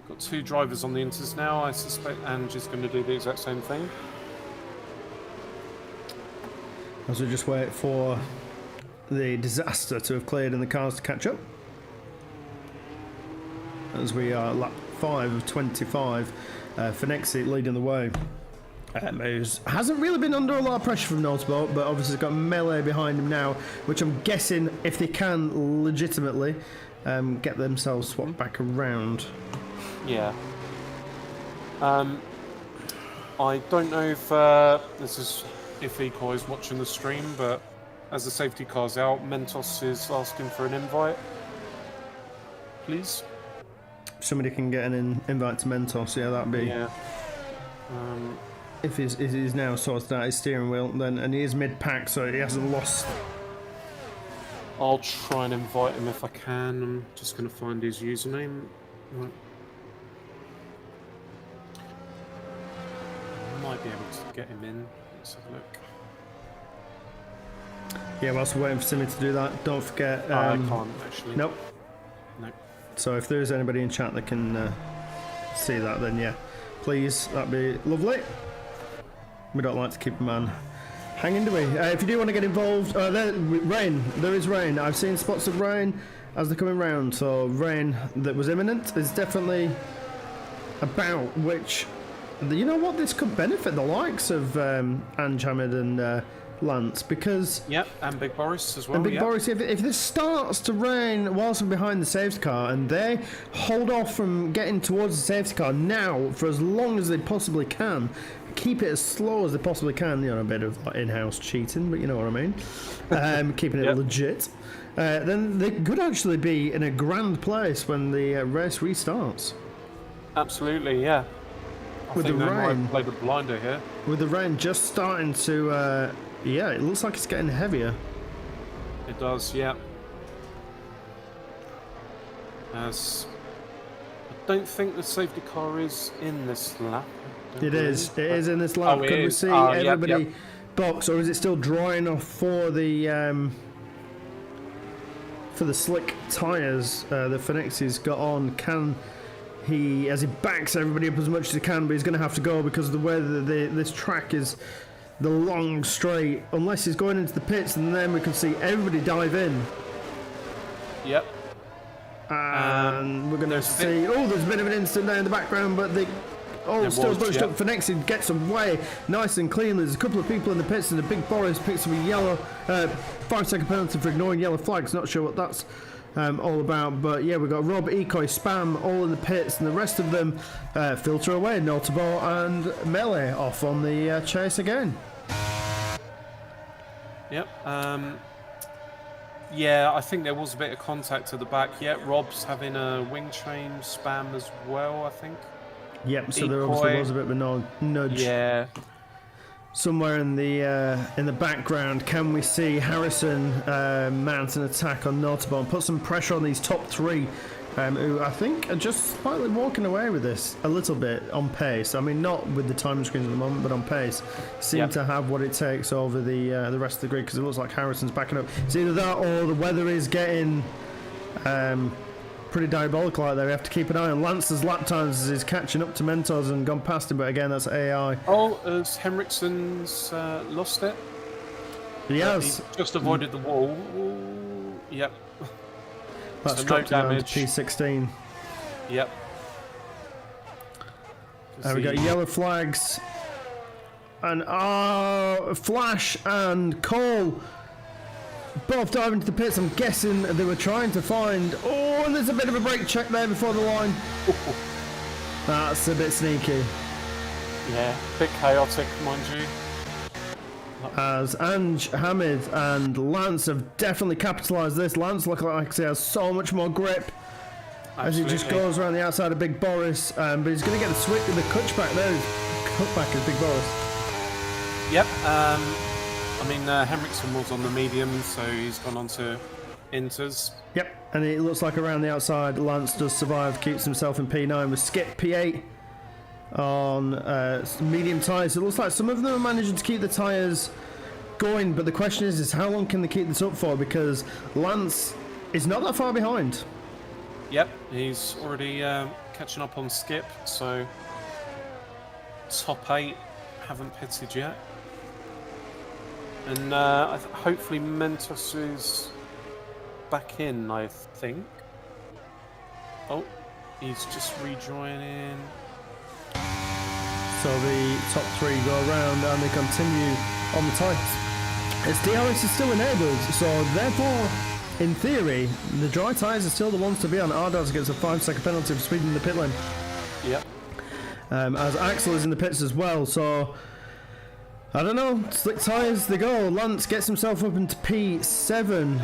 Got 2 drivers on the Inters now. I suspect Angie's going to do the exact same thing. As we just wait for the disaster to have cleared and the cars to catch up. As we are lap 5 of 25. Finexi leading the way. Hasn't really been under a lot of pressure from Noteboat, but obviously he's got Melee behind him now, which I'm guessing, if they can legitimately get themselves swapped back around. Yeah. I don't know if this is if Eco is watching the stream, but as the safety car's out, Mentos is asking for an invite. Please. Somebody can get an invite to Mentos, yeah, that'd be. Yeah. If he's now sorted out his steering wheel, then and he is mid-pack, so he hasn't lost. I'll try and invite him if I can. I'm just going to find his username. Right. Might be able to get him in. Let's have a look. Yeah, whilst we're waiting for Simmy to do that, don't forget. I can't actually. Nope. Nope. So if there is anybody in chat that can see that, then yeah, please, that'd be lovely. We don't like to keep a man hanging, do we? If you do want to get involved, rain. There is rain. I've seen spots of rain as they're coming round. So rain that was imminent is definitely about, which. You know what? This could benefit the likes of Ange Hamid and Lance, because... Yep, and Big Boris as well. And Big Boris, if this starts to rain whilst I'm behind the safety car and they hold off from getting towards the safety car now for as long as they possibly can, keep it as slow as they possibly can, you know, a bit of like, in-house cheating, but you know what I mean, keeping it legit, then they could actually be in a grand place when the race restarts. Absolutely, yeah. With the rain, play the blinder here. With the rain just starting to, yeah, it looks like it's getting heavier. It does, yeah. I don't think the safety car is in this lap. It is in this lap. Could we see everybody box, or is it still drying off for the slick tyres that Finexi's got on? As he backs everybody up as much as he can, but he's going to have to go because of the way that this track is the long straight. Unless he's going into the pits, and then we can see everybody dive in. Yep. And we're going to see... Oh, there's a bit of an incident there in the background, but still bunched up. Phoenixy gets away nice and clean. There's a couple of people in the pits, and the big Boris picks up a yellow 5-second penalty for ignoring yellow flags. Not sure what that's all about, but yeah, we've got Rob, Ecoy, Spam all in the pits, and the rest of them filter away. Notable and Melee off on the chase again. Yep. Yeah, I think there was a bit of contact at the back. Yeah, Rob's having a wing change, Spam as well, I think. Yep, so there obviously was a bit of a nudge. Yeah. Somewhere in the background, can we see Harrison mount an attack on Notable and put some pressure on these top three, who I think are just slightly walking away with this a little bit on pace. I mean, not with the time screens at the moment, but on pace. Seem to have what it takes over the rest of the grid, because it looks like Harrison's backing up. It's either that or the weather is getting pretty diabolical out there. We have to keep an eye on Lance's lap times as he's catching up to Mentos and gone past him, but again, that's AI. Oh, has Henriksen's lost it? He has. He just avoided the wall. Ooh, yep. That's so dropped no down to damage. P16. Yep. We got yellow flags. And Flash and Cole both dive into the pits. I'm guessing they were trying to find... Oh, and there's a bit of a brake check there before the line. That's a bit sneaky. Yeah, a bit chaotic, mind you. As Ange, Hamid and Lance have definitely capitalised this. Lance looks like he has so much more grip. As he just goes around the outside of Big Boris. But he's going to get the switch with the cutback there. Cutback is Big Boris. Yep. I mean, Henriksen was on the medium, so he's gone on to inters. Yep, and it looks like around the outside, Lance does survive, keeps himself in P9 with Skip P8 on medium tyres. It looks like some of them are managing to keep the tyres going, but the question is how long can they keep this up for? Because Lance is not that far behind. Yep, he's already catching up on Skip, so top 8 haven't pitted yet. And hopefully Mentos is back in, I think. Oh, he's just rejoining. So the top 3 go around and they continue on the tyres. As DRS is still enabled, so therefore, in theory, the dry tyres are still the ones to be on. Ardas gets a 5-second penalty for speeding in the pit lane. Yep. As Axel is in the pits as well, so... I don't know, slick tyres they go. Lance gets himself up into P7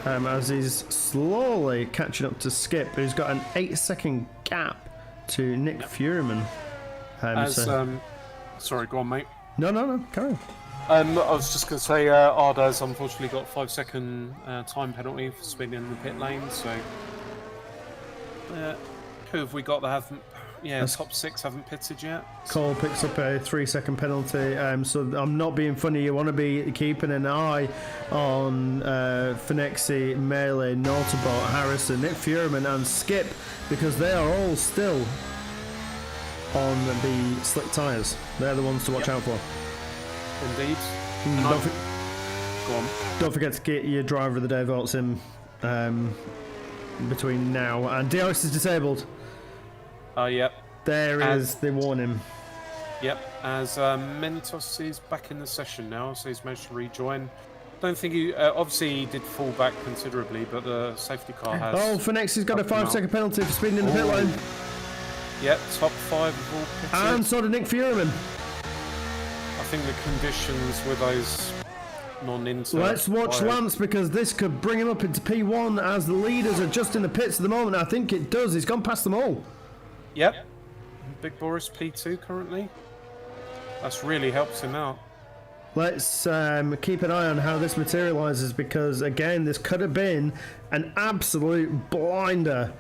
as he's slowly catching up to Skip, who's got an 8-second gap to Nick Furyman. Sorry, go on, mate. No, carry on. I was just going to say, Arda's unfortunately got a 5-second time penalty for speeding in the pit lane, so... who have we got that haven't... Yeah, top 6 haven't pitted yet. Cole picks up a 3-second penalty, so I'm not being funny. You want to be keeping an eye on Phoenixy, Melee, Nautobot, Harrison, Nick Furyman and Skip, because they are all still on the slick tyres. They're the ones to watch out for. Indeed. Go on. Don't forget to get your driver of the day votes in between now and DRS is disabled. Yep. There is the warning. Yep. As Mentos is back in the session now, so he's managed to rejoin. Don't think he... obviously, he did fall back considerably, but the safety car has... Oh, Phoenixy's got a 5-second penalty for speeding in the pit lane. Yep, top 5 of all pitted. And so did Nick Furyman. I think the conditions were those non-inter... Let's watch Lance, because this could bring him up into P1 as the leaders are just in the pits at the moment. I think it does. He's gone past them all. Yep. Big Boris P2 currently. That's really helps him out. Let's keep an eye on how this materialises, because again, this could have been an absolute blinder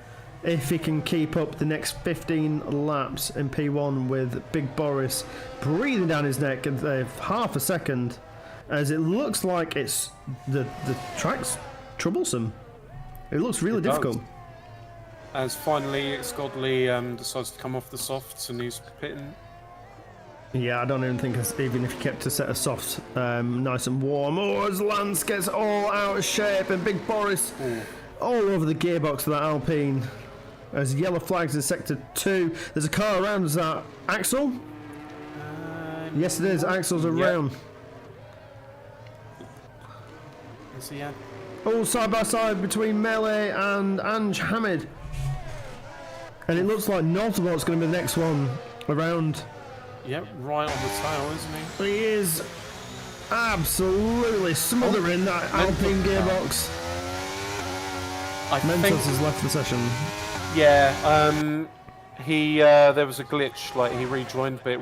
if he can keep up the next 15 laps in P1 with Big Boris breathing down his neck at half a second, as it looks like it's the track's troublesome. It looks really difficult. As finally Godley decides to come off the softs and he's pitting. Yeah, I don't even think even if he kept a set of softs nice and warm. Oh, as Lance gets all out of shape and Big Boris all over the gearbox of that Alpine. There's yellow flags in sector 2. There's a car around. Is that Axel? Yes, it is. Axel's around. Is he at? All side by side between Melee and Anj Hamid. And it looks like Naughtabot's going to be the next one around. Yep, right on the tail, isn't he? He is absolutely smothering that Alpine gearbox. Mentos has left the session. Yeah, there was a glitch, like he rejoined, but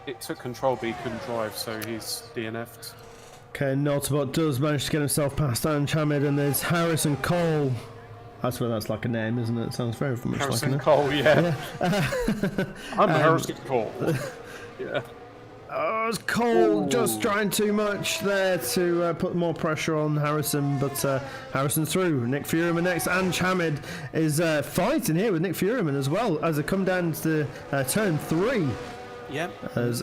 it took control, but he couldn't drive, so he's DNF'd. Okay, Naughtabot does manage to get himself past Anj Hamid, and there's Harrison Cole. That's like a name, isn't it? It sounds very much Harrison like a Cole, yeah. I'm Harrison Cole. Yeah. Oh, it's Cole just trying too much there to put more pressure on Harrison, but Harrison's through. Nick Furman next. Anj Hamid is fighting here with Nick Furman as well as they come down to turn 3. Yep. As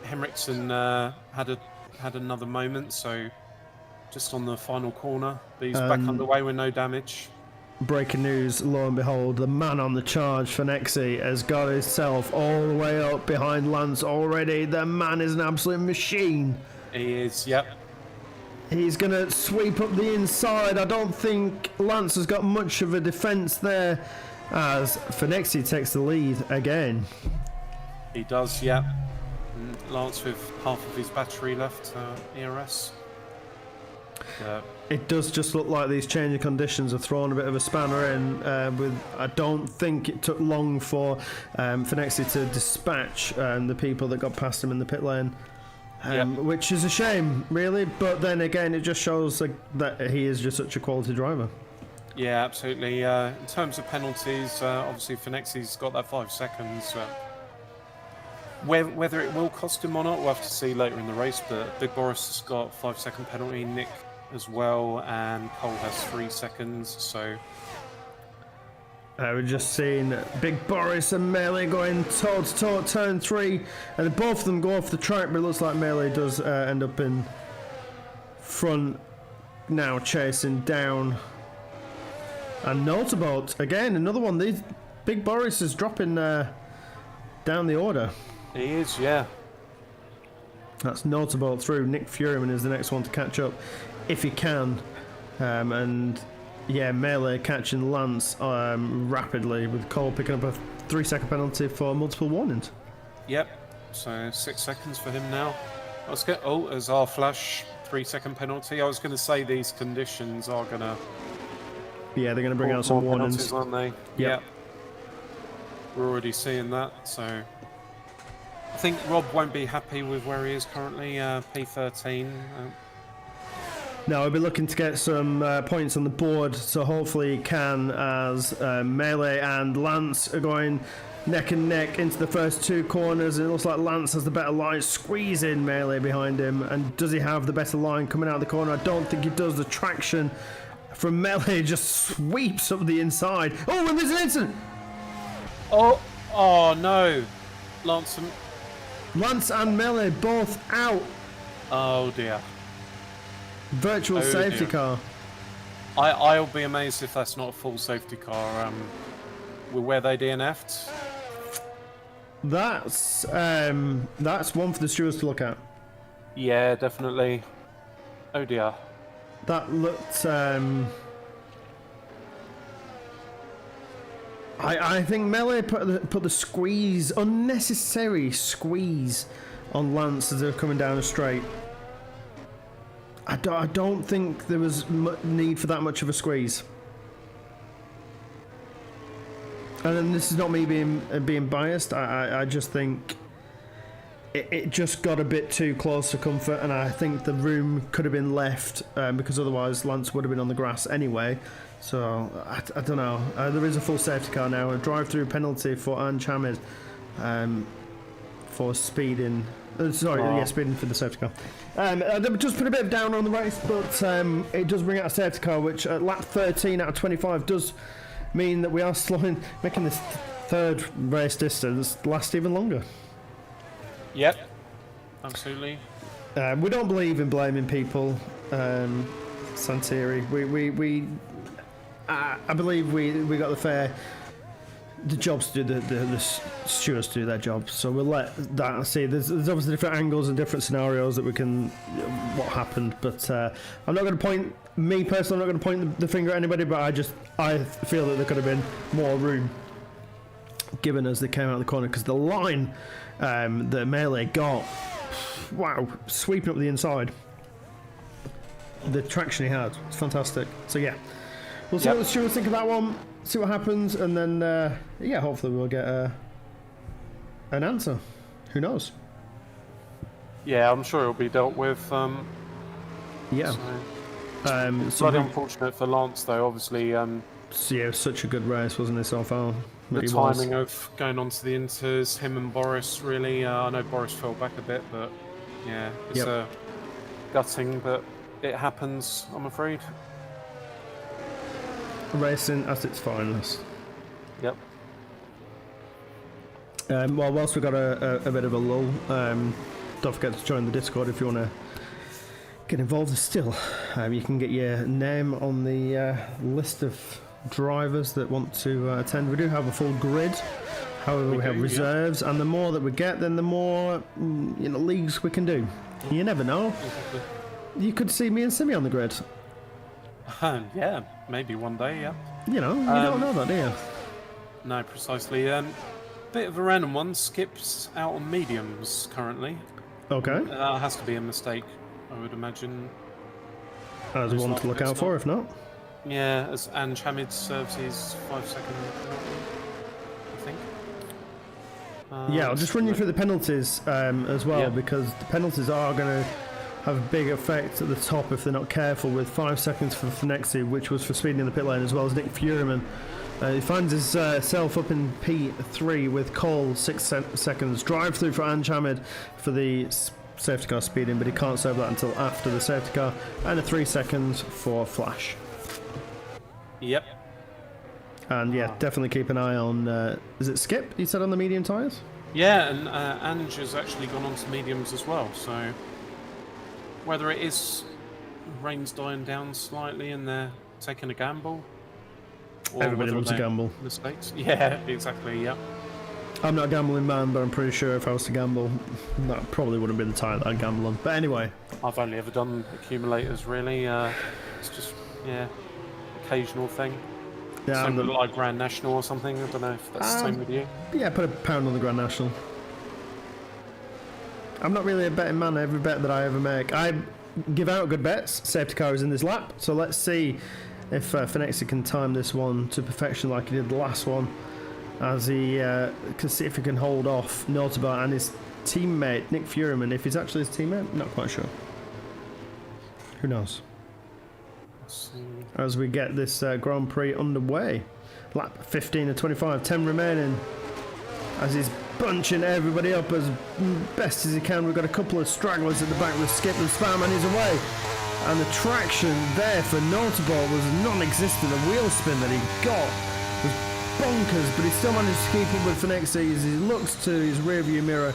Henriksen had another moment, so just on the final corner, but he's back underway with no damage. Breaking news, lo and behold, the man on the charge for Nexi has got himself all the way up behind Lance already. The man is an absolute machine. He is, yep. He's going to sweep up the inside. I don't think Lance has got much of a defence there as Finexi takes the lead again. He does, yep. Lance with half of his battery left, ERS. It does just look like these changing conditions have thrown a bit of a spanner in. I don't think it took long for Finexi to dispatch the people that got past him in the pit lane, which is a shame, really. But then again, it just shows that he is just such a quality driver. Yeah, absolutely. In terms of penalties, obviously Finexi's got that 5 seconds. Whether it will cost him or not, we'll have to see later in the race. But Big Boris has got 5-second penalty, Nick as well, and Cole has 3 seconds. So we're just seeing Big Boris and Melee going toe to toe at turn 3, and both of them go off the track. But it looks like Melee does end up in front now, chasing down. And Naughtabot again, another one. These Big Boris is dropping down the order. He is, yeah. That's Naughtabot through. Nick Furman is the next one to catch up, if he can. And yeah, Melee catching Lance rapidly, with Cole picking up a 3-second penalty for multiple warnings. Yep, so 6 seconds for him now. As our flash, 3-second penalty. I was going to say these conditions are going to... Yeah, they're going to bring out some warnings, aren't they? Yep. We're already seeing that, so... I think Rob won't be happy with where he is currently, P13. No, I'll be looking to get some points on the board, so hopefully he can, as Melee and Lance are going neck and neck into the first 2 corners. It looks like Lance has the better line, squeezing Melee behind him. And does he have the better line coming out of the corner? I don't think he does. The traction from Melee just sweeps up the inside. Oh, and there's an incident! Oh no! Lance and Melee both out. Oh dear. Virtual safety car. I'll be amazed if that's not a full safety car. With where they DNF'd. That's one for the stewards to look at. Yeah, definitely. Oh dear. That looked. I think Melee put the squeeze, unnecessary squeeze, on Lance as they're coming down a straight. I don't think there was need for that much of a squeeze. And then this is not me being biased. I just think it just got a bit too close for comfort, and I think the room could have been left because otherwise Lance would have been on the grass anyway. So I don't know. There is a full safety car now. A drive-through penalty for Anj Hamid for speeding. Speeding for the safety car. They just put a bit of down on the race, but it does bring out a safety car, which at lap 13 out of 25 does mean that we are making this third race distance last even longer. Yep, absolutely. We don't believe in blaming people, Santieri. I believe we got the jobs to do the stewards to do their jobs. So we'll let that see. There's obviously different angles and different scenarios that we can what happened, but I'm not going to point. Me personally, I'm not going to point the finger at anybody, but I feel that there could have been more room given as they came out of the corner, because the line that Melee got, wow, sweeping up the inside. The traction he had, it's fantastic. So yeah, we'll see what the stewards think of that one, see what happens, and then yeah, hopefully we'll get an answer. Who knows? Yeah, I'm sure it'll be dealt with. Yeah. So bloody unfortunate for Lance, though. Obviously, so yeah, it was such a good race, wasn't it, so far? The timing of going on to the Inters, him and Boris, really. I know Boris fell back a bit, but yeah, it's gutting, but it happens, I'm afraid. Racing at its finest. Yep. Well, whilst we've got a bit of a lull, don't forget to join the Discord if you want to get involved still. You can get your name on the list of drivers that want to attend. We do have a full grid, however we have reserves, and the more that we get, then the more leagues we can do. You never know. Exactly. You could see me and Simi on the grid. Yeah, maybe one day, yeah. You don't know that, do you? No, precisely. Bit of a random one. Skip's out on mediums currently. Okay. Has to be a mistake, I would imagine. As one to look out for, if not. Yeah, as Anj Hamid serves his 5-second penalty, I think. Yeah, I'll just run you through the penalties as well, because the penalties are going to have a big effect at the top if they're not careful, with 5 seconds for Finexi, which was for speeding in the pit lane, as well as Nick Furyman. He finds himself up in P3 with Cole 6 seconds. Drive through for Anj Hamid for the safety car speeding, but he can't serve that until after the safety car, and a 3 seconds for Flash. Yep. And yeah, definitely keep an eye on, is it Skip you said on the medium tyres? Yeah, and Ange has actually gone on to mediums as well, so whether it is rain's dying down slightly and they're taking a gamble, or everybody loves a gamble. Mistakes. Yeah, exactly, yeah. I'm not a gambling man, but I'm pretty sure if I was to gamble, that probably wouldn't be the tyre that I'd gamble on. But anyway. I've only ever done accumulators, really. It's just, occasional thing. Yeah, same with like Grand National or something. I don't know if that's the same with you. Yeah, put £1 on the Grand National. I'm not really a betting man. Every bet that I ever make, I give out good bets. Safety car is in this lap, so let's see if Finexi can time this one to perfection like he did the last one, as he can see if he can hold off Notable and his teammate Nick Furyman. If he's actually his teammate, not quite sure. Who knows? As we get this Grand Prix underway. Lap 15 of 25, 10 remaining. As he's bunching everybody up as best as he can. We've got a couple of stragglers at the back with Skip and Spam, and he's away. And the traction there for Notable was non-existent. The wheel spin that he got was bonkers, but he still managed to keep up with Finexi as he looks to his rearview mirror.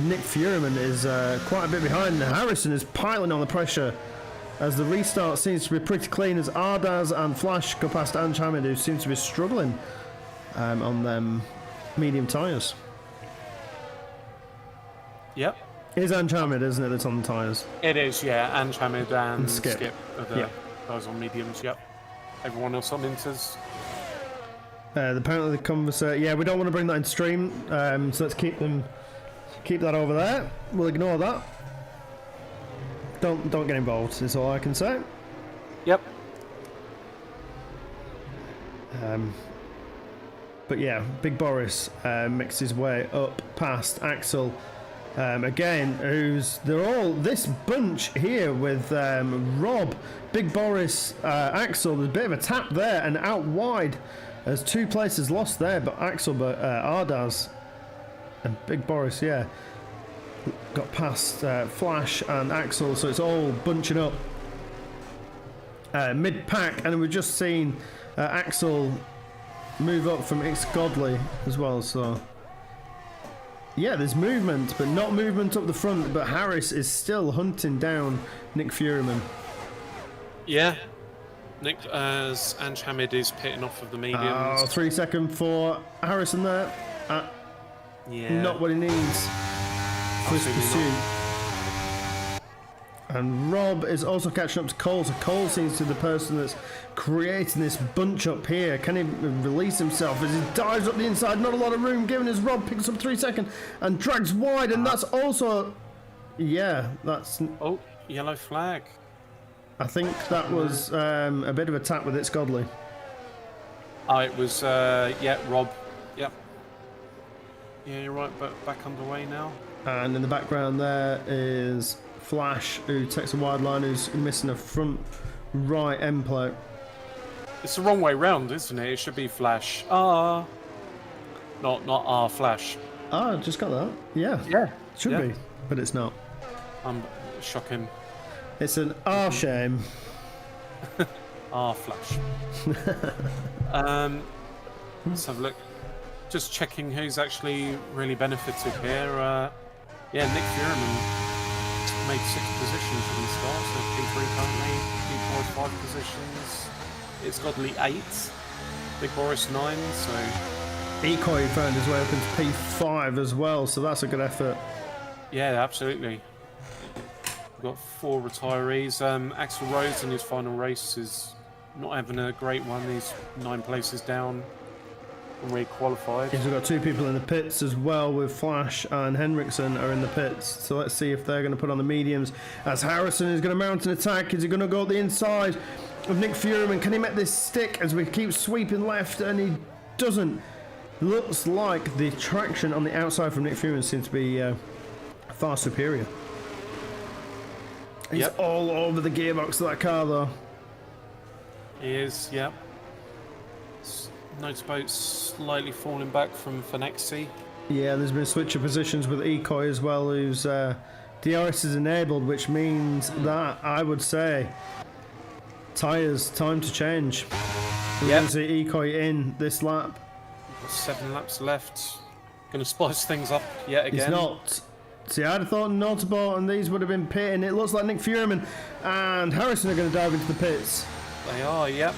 Nick Furyman is quite a bit behind. Harrison is piling on the pressure as the restart seems to be pretty clean, as Ardaz and Flash go past Anj Hamid, who seems to be struggling on them medium tyres. Yep. It is Anj Hamid, isn't it, that's on the tyres? It is, yeah. Anj Hamid and Skip are the guys on mediums, yep. Everyone else on inters. Apparently the conversation, we don't want to bring that in stream, so let's keep that over there. We'll ignore that. Don't get involved, is all I can say. Yep. But yeah, Big Boris makes his way up past Axel. Again, they're all this bunch here with Rob, Big Boris, Axel. There's a bit of a tap there and out wide. There's 2 places lost there, but Axel, Ardaz and Big Boris, got past Flash and Axel, so it's all bunching up mid-pack, and we've just seen Axel move up from X Godly as well, so yeah, there's movement, but not movement up the front, but Harris is still hunting down Nick Furyman. Yeah, Nick, as Ange Hamid is pitting off of the mediums. Oh, 3 second for Harrison there. Yeah. Not what he needs for his pursuit. And Rob is also catching up to Cole, so Cole seems to be the person that's creating this bunch up here. Can he release himself as he dives up the inside? Not a lot of room given as Rob picks up 3 second and drags wide, and that's also... Yeah, that's... Oh, yellow flag. I think that was a bit of a tap with It's Godly. Oh, it was, yeah, Rob. Yep. Yeah, you're right, but back underway now. And in the background there is Flash, who takes a wide line, who's missing a front right end plate. It's the wrong way round, isn't it? It should be Flash. Not Flash. Ah, just got that. Yeah. Yeah. Should be, but it's not. I'm shocking. It's an shame. Flash. Let's have a look. Just checking who's actually really benefited here. Yeah, Nick Fuhrman made 6 positions from the start, so P3 currently, P4 5 positions. It's Godly 8, Big Boris 9, so... Ecoy found his way up into P5 as well, so that's a good effort. Yeah, absolutely. We've got 4 retirees. Axel Rose in his final race is not having a great one. He's 9 places down and re-qualified. Yes, we've got 2 people in the pits as well, with Flash and Henriksen are in the pits. So let's see if they're going to put on the mediums. As Harrison is going to mount an attack, is he going to go up the inside of Nick Fuhrman? Can he make this stick as we keep sweeping left? And he doesn't. Looks like the traction on the outside from Nick Fuhrman seems to be far superior. He's all over the gearbox of that car, though. He is, yep. Motorboat slightly falling back from Fenexi. Yeah, there's been a switch of positions with Ecoy as well, whose DRS is enabled, which means that, I would say, tyres, time to change. We're going to see Ecoy in this lap. 7 laps left. Going to spice things up yet again. He's not. See, I'd have thought Notable and these would have been pitting. It looks like Nick Fuhrman and Harrison are going to dive into the pits. They are, yep.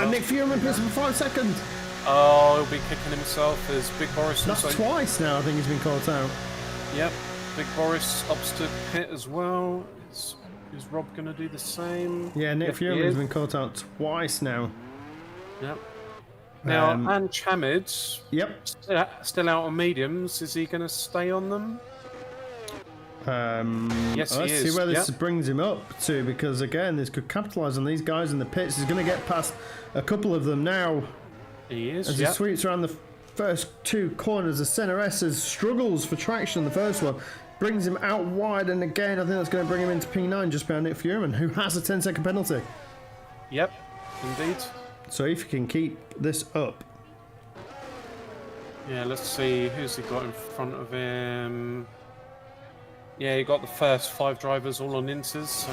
Nick Fuhrman pits for 5 seconds. Oh, he'll be kicking himself as Big Boris. That's twice now, I think he's been caught out. Yep. Big Boris ups to pit as well. Is Rob going to do the same? Yeah, Nick Fuhrman has been caught out twice now. Yep. Now, Ange Hamid, still out on mediums. Is he going to stay on them? Yes, he is. Let's see where this brings him up to, because again, this could capitalise on these guys in the pits. He's going to get past a couple of them now. He is, as he sweeps around the first 2 corners. The Senna S struggles for traction in the first one. Brings him out wide, and again, I think that's going to bring him into P9 just behind Nick Fuhrman, who has a 10-second penalty. Yep, indeed. So if you can keep this up. Yeah, let's see who's he got in front of him. Yeah, he got the first 5 drivers all on inters, so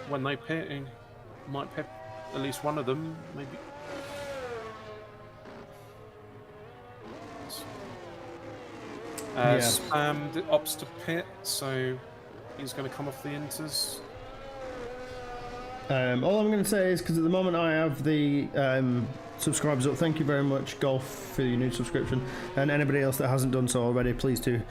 when they pit, he might pit at least one of them, maybe. Spam opts to pit, so he's going to come off the inters. All I'm going to say is, because at the moment I have the subscribers up, thank you very much, Golf, for your new subscription, and anybody else that hasn't done so already, please do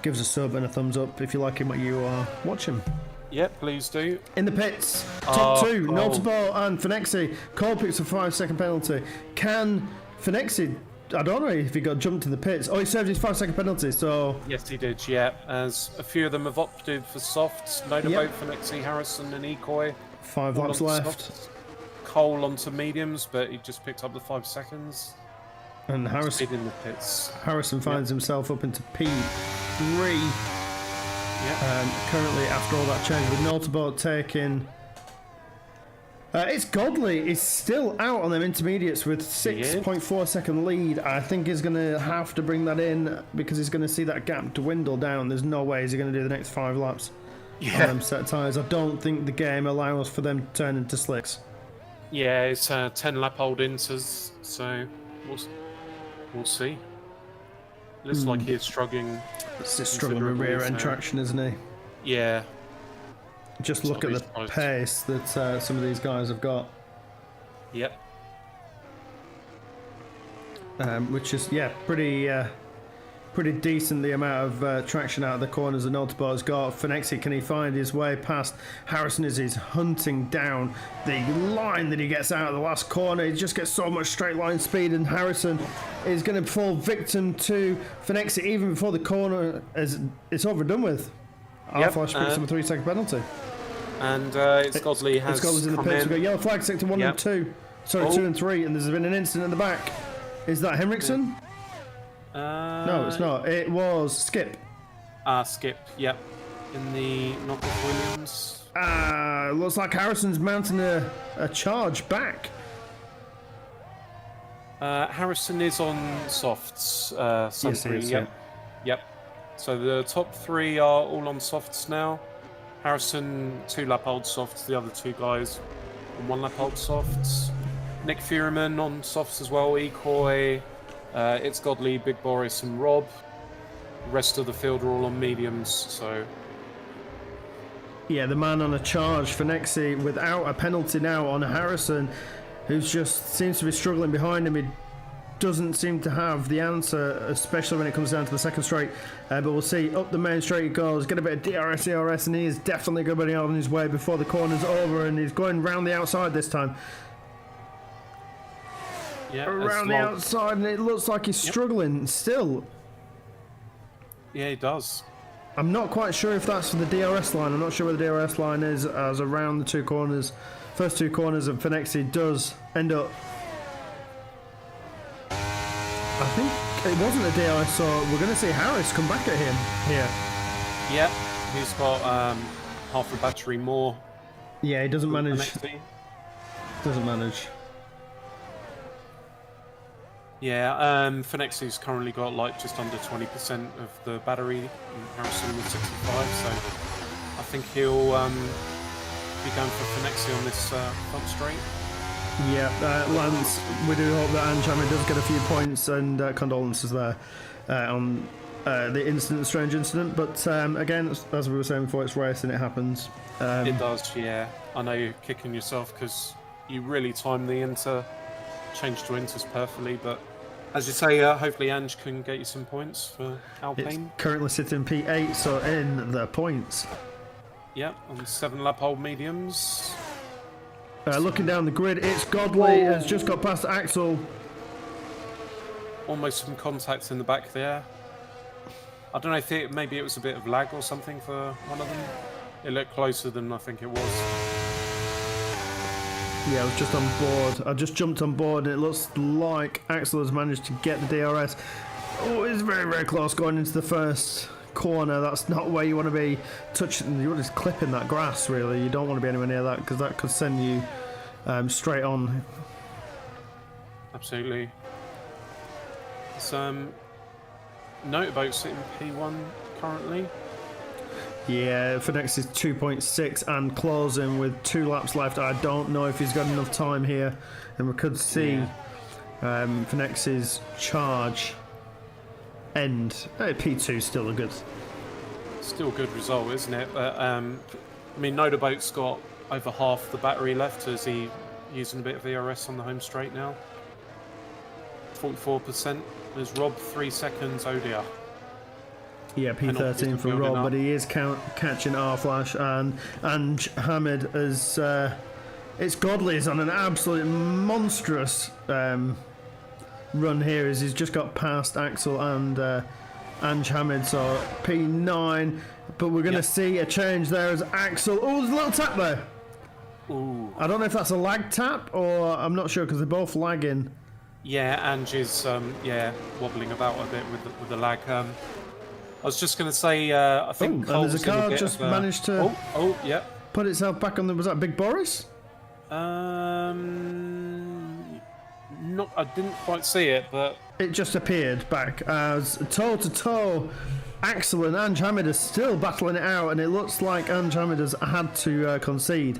give us a sub and a thumbs up if you're liking what you are watching. Yep, please do. In the pits, top 2, Notable and Fenexi. Cole picks a 5-second penalty. Can Fenexi, I don't know if he got jumped in the pits. Oh, he served his 5-second penalty, so... Yes, he did, yeah. As a few of them have opted for softs. Notable, Fenexi, Harrison and Ecoy. 5 laps left. Softs. Cole onto mediums, but he just picked up the 5 seconds. And Harrison in the pits. Harrison finds himself up into P3. Currently, after all that change, with Notable taking... It's Godly is still out on them intermediates with 6.4 second lead. I think he's going to have to bring that in because he's going to see that gap dwindle down. There's no way he's going to do the next 5 laps on them set tyres. I don't think the game allows for them to turn into slicks. Yeah, it's 10 lap old inters, so we'll see. Looks like he's struggling. It's just struggling with rear end traction, isn't he? Yeah. Just look at the pace that some of these guys have got. Yep. Which is, yeah, pretty decent, the amount of traction out of the corners that Autobot's got. Fenexi, can he find his way past Harrison as he's hunting down the line that he gets out of the last corner? He just gets so much straight line speed, and Harrison is going to fall victim to Fenexi even before the corner is it's over and done with. Yep, Flash picks up a 3-second penalty. And it's Godley has It's Godley's in the pits. We've got yellow flag, sector 1 and 2. Sorry, 2 and 3, and there's been an incident in the back. Is that Henriksen? No, it's not. It was Skip. Skip, yep. In the knockoff Williams. Looks like Harrison's mounting a charge back. Harrison is on softs. Yes, he is, yep. Yep. So the top 3 are all on softs now. Harrison, 2 lap old softs. The other 2 guys on 1 lap old softs. Nick Fuhrman on softs as well. Ecoy. It's Godley, Big Boris, and Rob. The rest of the field are all on mediums, so... Yeah, the man on a charge for Nexi without a penalty now on Harrison, who's just seems to be struggling behind him. He doesn't seem to have the answer, especially when it comes down to the second straight. But we'll see. Up the main straight he goes. Get a bit of DRS, ERS, and he is definitely going to be on his way before the corner's over, and he's going round the outside this time. Yeah, around the outside, and it looks like he's struggling still. Yeah, he does. I'm not quite sure if that's for the DRS line. I'm not sure where the DRS line is, as around the 2 corners, first 2 corners of Fenexi does end up. I think it wasn't a DRS, so we're going to see Harris come back at him here. Yeah, he's got half a battery more. Yeah, he doesn't manage. Doesn't manage. Yeah, Fenexi's currently got like just under 20% of the battery, and Harrison with 65, so I think he'll be going for Fenexi on this front straight. Yeah, Lance, we do hope that Anjami does get a few points, and condolences there on the strange incident, but again, as we were saying before, it's racing, it happens. It does, yeah. I know you're kicking yourself because you really timed the change to inters perfectly, but as you say, hopefully Ange can get you some points for Alpine. It's currently sitting P8, so in the points. Yep, on 7 lap old mediums. Looking down the grid, it's Godley has just got past Axel. Almost some contact in the back there. I don't know if maybe it was a bit of lag or something for one of them. It looked closer than I think it was. Yeah, I was just on board. I just jumped on board, and it looks like Axel has managed to get the DRS. Oh, it's very, very close going into the first corner. That's not where you want to be touching. You're just clipping that grass, really. You don't want to be anywhere near that, because that could send you straight on. Absolutely. It's Notaboat sitting P1 currently. Yeah, Fenex is 2.6 and closing with 2 laps left. I don't know if he's got enough time here, and we could see Fenex's charge end. P2 still a good result, isn't it? But I mean, Notaboat's got over half the battery left. Is he using a bit of ERS on the home straight now? 44%. There's Rob, 3 seconds. Oh dear. Yeah, P13 for Rob, but he is catching R-Flash, and Hamid is... it's Godley's on an absolute monstrous run here, as he's just got past Axel and Ange Hamid, so P9, but we're going to see a change there as Axel... Oh, there's a little tap there! Ooh. I don't know if that's a lag tap, or I'm not sure, because they're both lagging. Yeah, Ange is wobbling about a bit with the lag. I was just going to say, I think and there's a car just managed to put itself back on the... Was that Big Boris? I didn't quite see it, but... It just appeared back as toe-to-toe. Axel and Ange Hamid are still battling it out, and it looks like Ange Hamid has had to concede.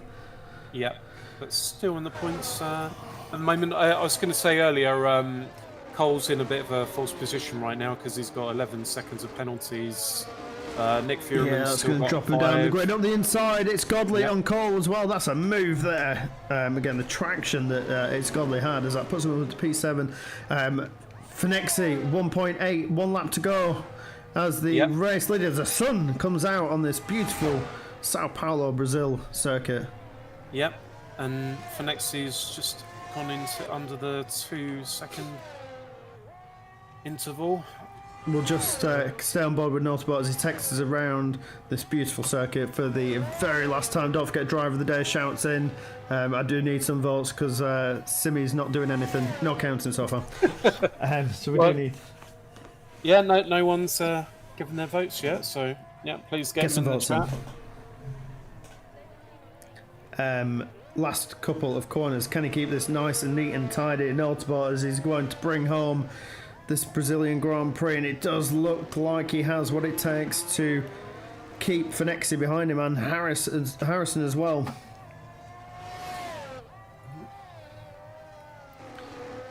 Yeah, but still in the points at the moment. I was going to say earlier... Cole's in a bit of a false position right now because he's got 11 seconds of penalties Nick Fury. Yeah, that's going to drop him down the grid up the inside. It's Godley on Cole as well. That's a move there. Again, the traction that it's Godley had as that puts him up to P7. Fenexi, 1.8, 1 lap to go as the race leader. The sun comes out on this beautiful Sao Paulo, Brazil circuit. Yep, and Fenexi's just gone into under the 2-second interval. We'll just stay on board with Notable as he texts us around this beautiful circuit for the very last time. Don't forget, driver of the day shouts in. I do need some votes because Simi's not doing anything, no counting so far. So we do need. Yeah, no one's given their votes yet. So yeah, please get some them in votes the chat. Last couple of corners. Can he keep this nice and neat and tidy? Notable as he's going to bring home this Brazilian Grand Prix, and it does look like he has what it takes to keep Fenexi behind him and Harrison as well.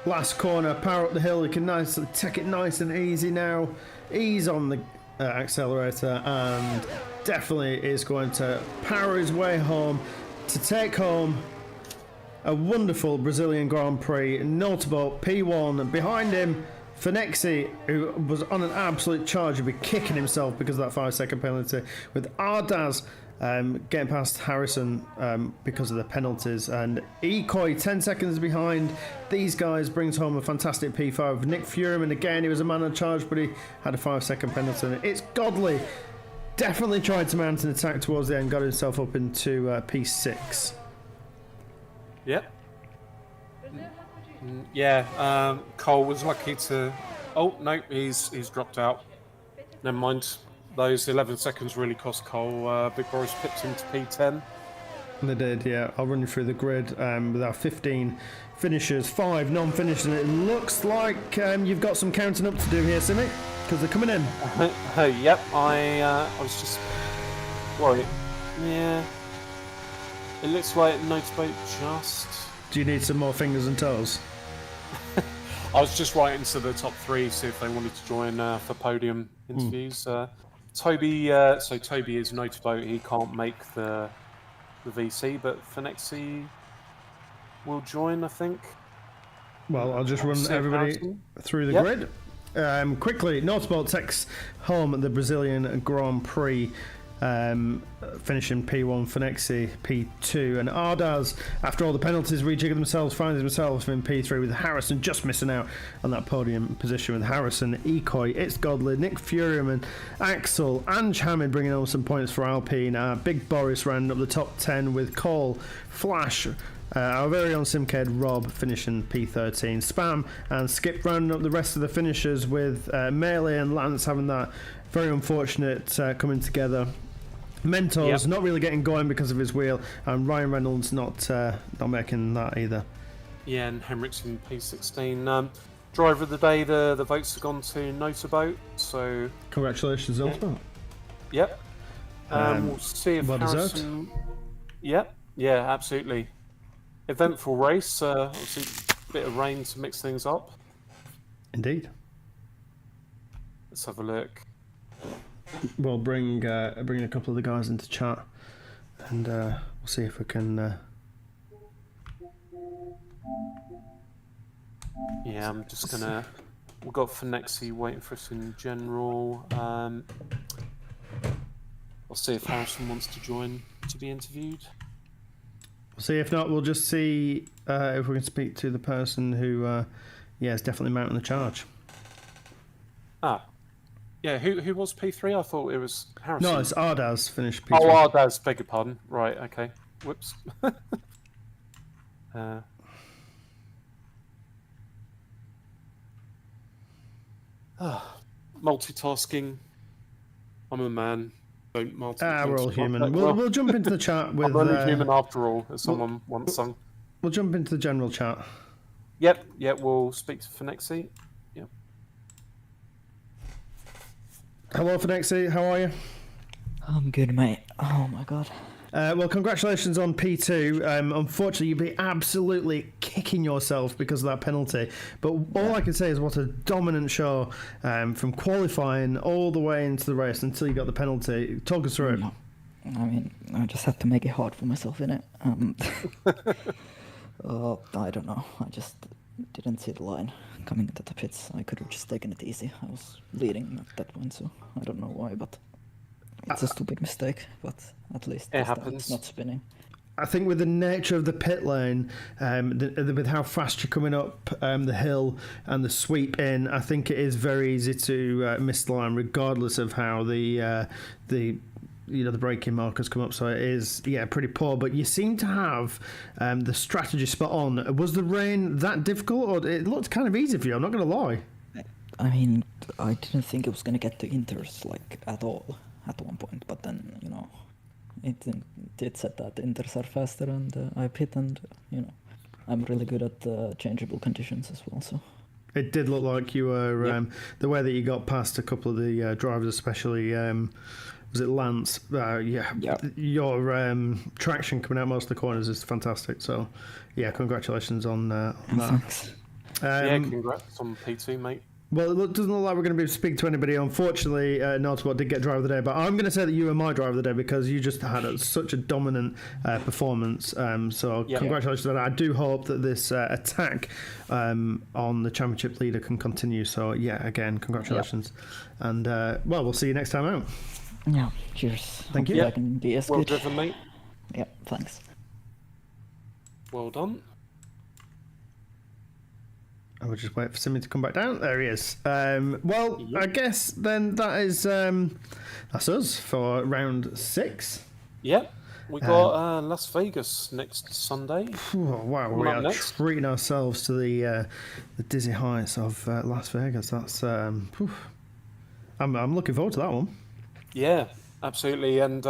Last corner, power up the hill. You can take it nice and easy now. Ease on the accelerator, and definitely is going to power his way home to take home a wonderful Brazilian Grand Prix. Notable P1 behind him. Fenexi, who was on an absolute charge, would be kicking himself because of that 5-second penalty, with Ardaz getting past Harrison because of the penalties, and Ekoi 10 seconds behind these guys brings home a fantastic P5. Nick Furyman, again, he was a man on charge, but he had a 5-second penalty. It's Godley, definitely tried to mount an attack towards the end, got himself up into P6. Yep. Yeah, Cole was lucky to. Oh no, he's dropped out. Never mind. Those 11 seconds really cost Cole. Big Boris pipped him to P10. They did, yeah. I'll run you through the grid with our 15 finishers, 5 non-finishers, and it looks like you've got some counting up to do here, Simi, because they're coming in. Yep, I was just worried. Yeah, it looks like Noteboat just. Do you need some more fingers and toes? I was just writing to the top 3, see if they wanted to join for podium interviews. Toby, so Toby is Noteboat. He can't make the VC, but Fenexi will join, I think. Well, I'll just run everybody through the grid. Quickly, Noteboat takes home the Brazilian Grand Prix. Finishing P1, Fenexi P2, and Ardaz, after all the penalties, rejiggered themselves, finds himself in P3 with Harrison just missing out on that podium position with Harrison, Ekoi, It's Godley, Nick Furyman, Axel, and Hamid bringing home some points for Alpine. Big Boris ran up the top 10 with Cole, Flash, our very own Simcade Rob finishing P13. Spam and Skip rounding up the rest of the finishers with Melee and Lance having that very unfortunate coming together. Mentors not really getting going because of his wheel, and Ryan Reynolds not making that either. Yeah, and Henriksen P16. Driver of the day, the votes have gone to Notaboat, so congratulations, Notaboat. Yep. We'll see if Harrison. Yep. Yeah, absolutely. Eventful race. Obviously, a bit of rain to mix things up. Indeed. Let's have a look. We'll bring a couple of the guys into chat, and we'll see if we can. Yeah, I'm just gonna. We've got Fenexi waiting for us in general. I'll see if Harrison wants to join to be interviewed. We'll see. If not, we'll just see if we can speak to the person who, is definitely mounting the charge. Yeah, who was P3? I thought it was Harrison. No, it's Ardaz finished P3. Oh, Ardaz, beg your pardon. Right, okay. Whoops. Multitasking. I'm a man. Don't multitask. We're all human. We'll jump into the chat with... I'm only human after all, as someone once sung. We'll jump into the general chat. Yep, we'll speak to Fenexi. Hello, Fenexi. How are you? I'm good, mate. Oh my god. Well, congratulations on P2. Unfortunately, you'd be absolutely kicking yourself because of that penalty. But all I can say is what a dominant show from qualifying all the way into the race until you got the penalty. Talk us through it. I mean, I just had to make it hard for myself in it. I don't know. I just didn't see the line coming into the pits. I could have just taken it easy. I was leading at that point, so I don't know why, but it's a stupid mistake. But at least it happens. It's not spinning. I think with the nature of the pit lane, with how fast you're coming up the hill and the sweep in, I think it is very easy to miss the line, regardless of how the braking markers come up. So it is, pretty poor. But you seem to have the strategy spot on. Was the rain that difficult, or it looked kind of easy for you? I'm not going to lie. I mean, I didn't think it was going to get to Inters at all at one point, but then it said that Inters are faster, and I pit, and I'm really good at changeable conditions as well. So it did look like you were the way that you got past a couple of the drivers, especially. Was it Lance? Your traction coming out most of the corners is fantastic. So, congratulations on that. Thanks. Congrats on P2, mate. Well, it doesn't look like we're going to be speaking to anybody. Unfortunately, Notspot did get driver of the day, but I'm going to say that you were my driver of the day because you just had such a dominant performance. Congratulations on that. I do hope that this attack on the championship leader can continue. So, again, congratulations. And, we'll see you next time out. Yeah, cheers. Thank you. I can be as well good. Driven, mate. Yeah, thanks. Well done. I will just wait for Simi to come back down. There he is. I guess then that's us for round 6. Yep. We got Las Vegas next Sunday. Wow, we are treating ourselves to the dizzy heights of Las Vegas. That's I'm looking forward to that one. Yeah, absolutely. And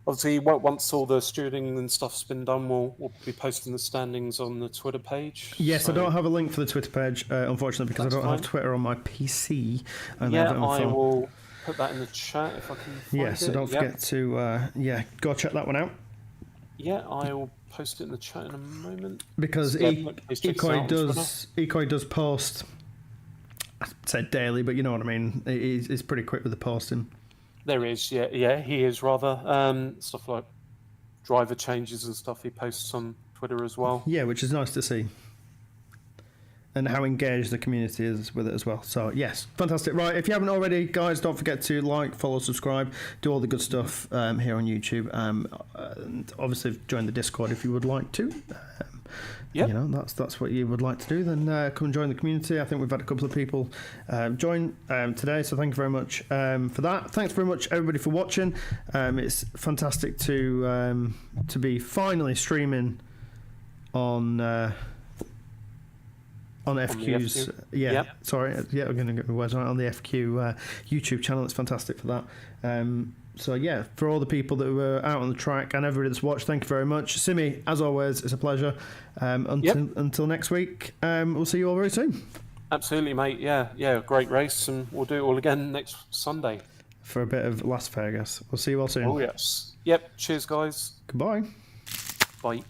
obviously, once all the stewarding and stuff's been done, we'll be posting the standings on the Twitter page. Yes, so I don't have a link for the Twitter page, unfortunately, because I don't have Twitter on my PC. I will put that in the chat if I can find it. So don't forget to go check that one out. Yeah, I will post it in the chat in a moment. Because Ecoy does post. I said daily, but you know what I mean. He's pretty quick with the posting. There is, he is rather. Stuff like driver changes and stuff he posts on Twitter as well. Yeah, which is nice to see. And how engaged the community is with it as well. So, yes, fantastic. Right, if you haven't already, guys, don't forget to like, follow, subscribe, do all the good stuff here on YouTube. And obviously, join the Discord if you would like to. That's what you would like to do, then come and join the community. I think we've had a couple of people join today, so thank you very much for that. Thanks very much everybody for watching. It's fantastic to be finally streaming on FQ's I'm going to get my words right, on the FQ YouTube channel. It's fantastic for that. For all the people that were out on the track and everybody that's watched, thank you very much. Simi, as always, it's a pleasure. Until next week, we'll see you all very soon. Absolutely, mate. Yeah, great race, and we'll do it all again next Sunday. For a bit of Las Vegas. We'll see you all soon. Oh, yes. Yep, cheers, guys. Goodbye. Bye.